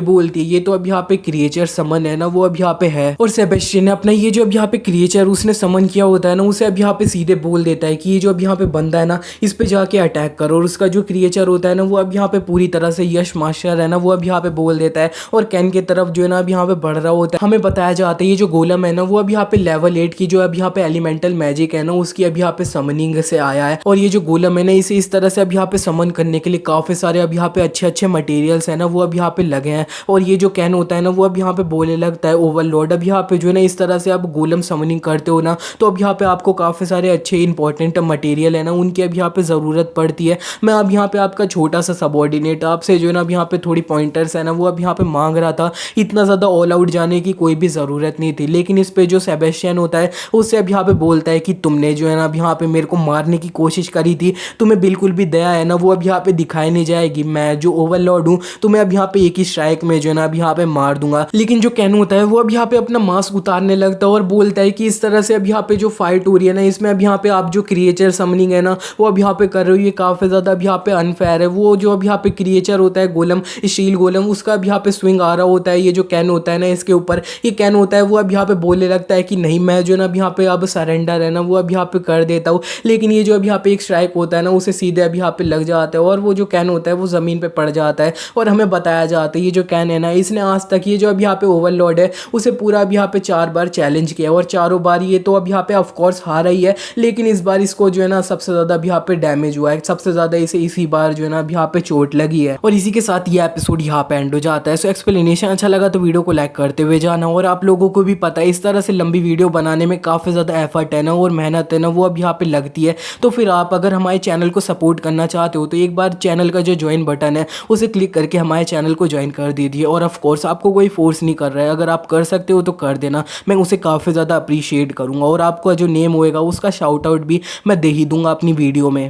बोलती है ये तो अब यहाँ पे क्रिएचर समन है ना, वो अब यहाँ पे है। और सेबेस्टियन ने अपना ये जो अब यहाँ पे क्रिएचर उसने समन किया होता है ना उसे अब यहाँ पे सीधे बोल देता है कि ये जो अब यहाँ पे बंदा है ना इस पे जाके अटैक करो। और उसका जो क्रिएचर होता है ना वो अब यहाँ पे पूरी तरह से यश मास्टर है ना वो अब यहाँ पे बोल देता है और कैन की तरफ जो है ना अब यहाँ पे बढ़ रहा होता है। हमें बताया जाता है ये जो गोलम है ना वो अब यहाँ पे लेवल 8 की जो अब यहाँ पे एलिमेंटल मैजिक है ना उसकी अब यहाँ पे समनिंग से आया है। और ये जो गोलम है ना इसे इस तरह से अब यहाँ पे समन करने के लिए काफी सारे अब यहाँ पे अच्छे अच्छे मटेरियल्स है ना वो अब यहाँ पे लगे हैं। और ये जो कैन होता है ना वो अब यहाँ पे बोलने लगता है ओवरलॉर्ड, अब यहाँ पे जो है ना इस तरह से आप गोलम समनिंग करते हो ना तो अब यहाँ पे आपको काफी सारे अच्छे इंपॉर्टेंट मटेरियल है ना उनकी अब यहाँ पे जरूरत पड़ती है। मैं अब यहाँ पे आपका छोटा सा सबॉर्डिनेट आपसे जो है ना अब यहाँ पे थोड़ी पॉइंटर्स है ना वो अब यहाँ पे मांग रहा था, इतना ज़्यादा ऑल आउट जाने की कोई भी ज़रूरत नहीं थी। लेकिन इस पे जो सेबेस्टियन होता है उससे अब यहाँ पे बोलता है कि तुमने जो है ना अब यहाँ पे मेरे को मारने की कोशिश करी थी, तुम्हें बिल्कुल भी दया है ना वो अब यहाँ पे दिखाई नहीं जाएगी, मैं जो ओवरलॉर्ड हूँ तुम्हें अब यहाँ पे एक ही स्ट्राइक में जो है ना अब यहाँ पे मार दूंगा। लेकिन जो कैन होता है वो अब यहाँ पे अपना मास्क उतारने लगता है और बोलता है कि इस तरह से अब यहाँ पे जो फाइट हो रही है ना इसमें अब यहाँ पे आप जो क्रिएचर समनिंग है ना वो अब यहाँ पे कर रहे हो ये काफ़ी ज़्यादा अब यहाँ पे अनफेयर है। वो जो अब यहाँ पे क्रिएचर होता है गोलम, स्टील गोलम, उसका अब यहाँ पे स्विंग आ रहा होता है ये जो कैन होता है ना इसके ऊपर, ये कैन होता है वो अब यहाँ पे बोलने लगता है कि नहीं मैं जो ना अब यहाँ पे अब सरेंडर है ना वो अब यहाँ पे कर देता हूँ। लेकिन ये जो अब यहाँ पे एक स्ट्राइक होता है ना उसे सीधे अब यहाँ पे लग जाता है और वो जो कैन होता है वो ज़मीन पे पड़ जाता है। और हमें बताया जाता है ये जो कैन है ना इसने आज तक ये जो अब यहाँ पे ओवरलॉर्ड है उसे पूरा अब यहाँ पे 4 बार चैलेंज किया और चारों बार ये तो अब यहाँ पे ऑफकोर्स हार रही है। लेकिन इस बार इसको जो है ना सबसे ज़्यादा अब यहाँ पे डैमेज हुआ है, सबसे ज़्यादा इसे इसी बार जो है ना अब यहाँ पे चोट लगी है। और इसी के साथ ये एपिसोड यहाँ पे एंड हो जाता है। सो एक्सप्लेनेशन अच्छा लगा तो वीडियो को लाइक करते हुए जाना। और आप लोगों को भी पता है इस तरह से लंबी वीडियो बनाने में काफ़ी ज़्यादा एफर्ट है ना और मेहनत है ना वो अब यहाँ पे लगती है। तो फिर आप अगर हमारे चैनल को सपोर्ट करना चाहते हो तो एक बार चैनल का जो ज्वाइन बटन है उसे क्लिक करके हमारे चैनल को ज्वाइन कर दीजिए। और ऑफ कोर्स आपको कोई फोर्स नहीं कर रहा है, अगर आप कर सकते हो तो कर देना, मैं उसे काफ़ी ज़्यादा अप्रिशिएट करूँगा और आपका जो नेम होएगा उसका शाउट आउट भी मैं दे ही दूँगा अपनी वीडियो में।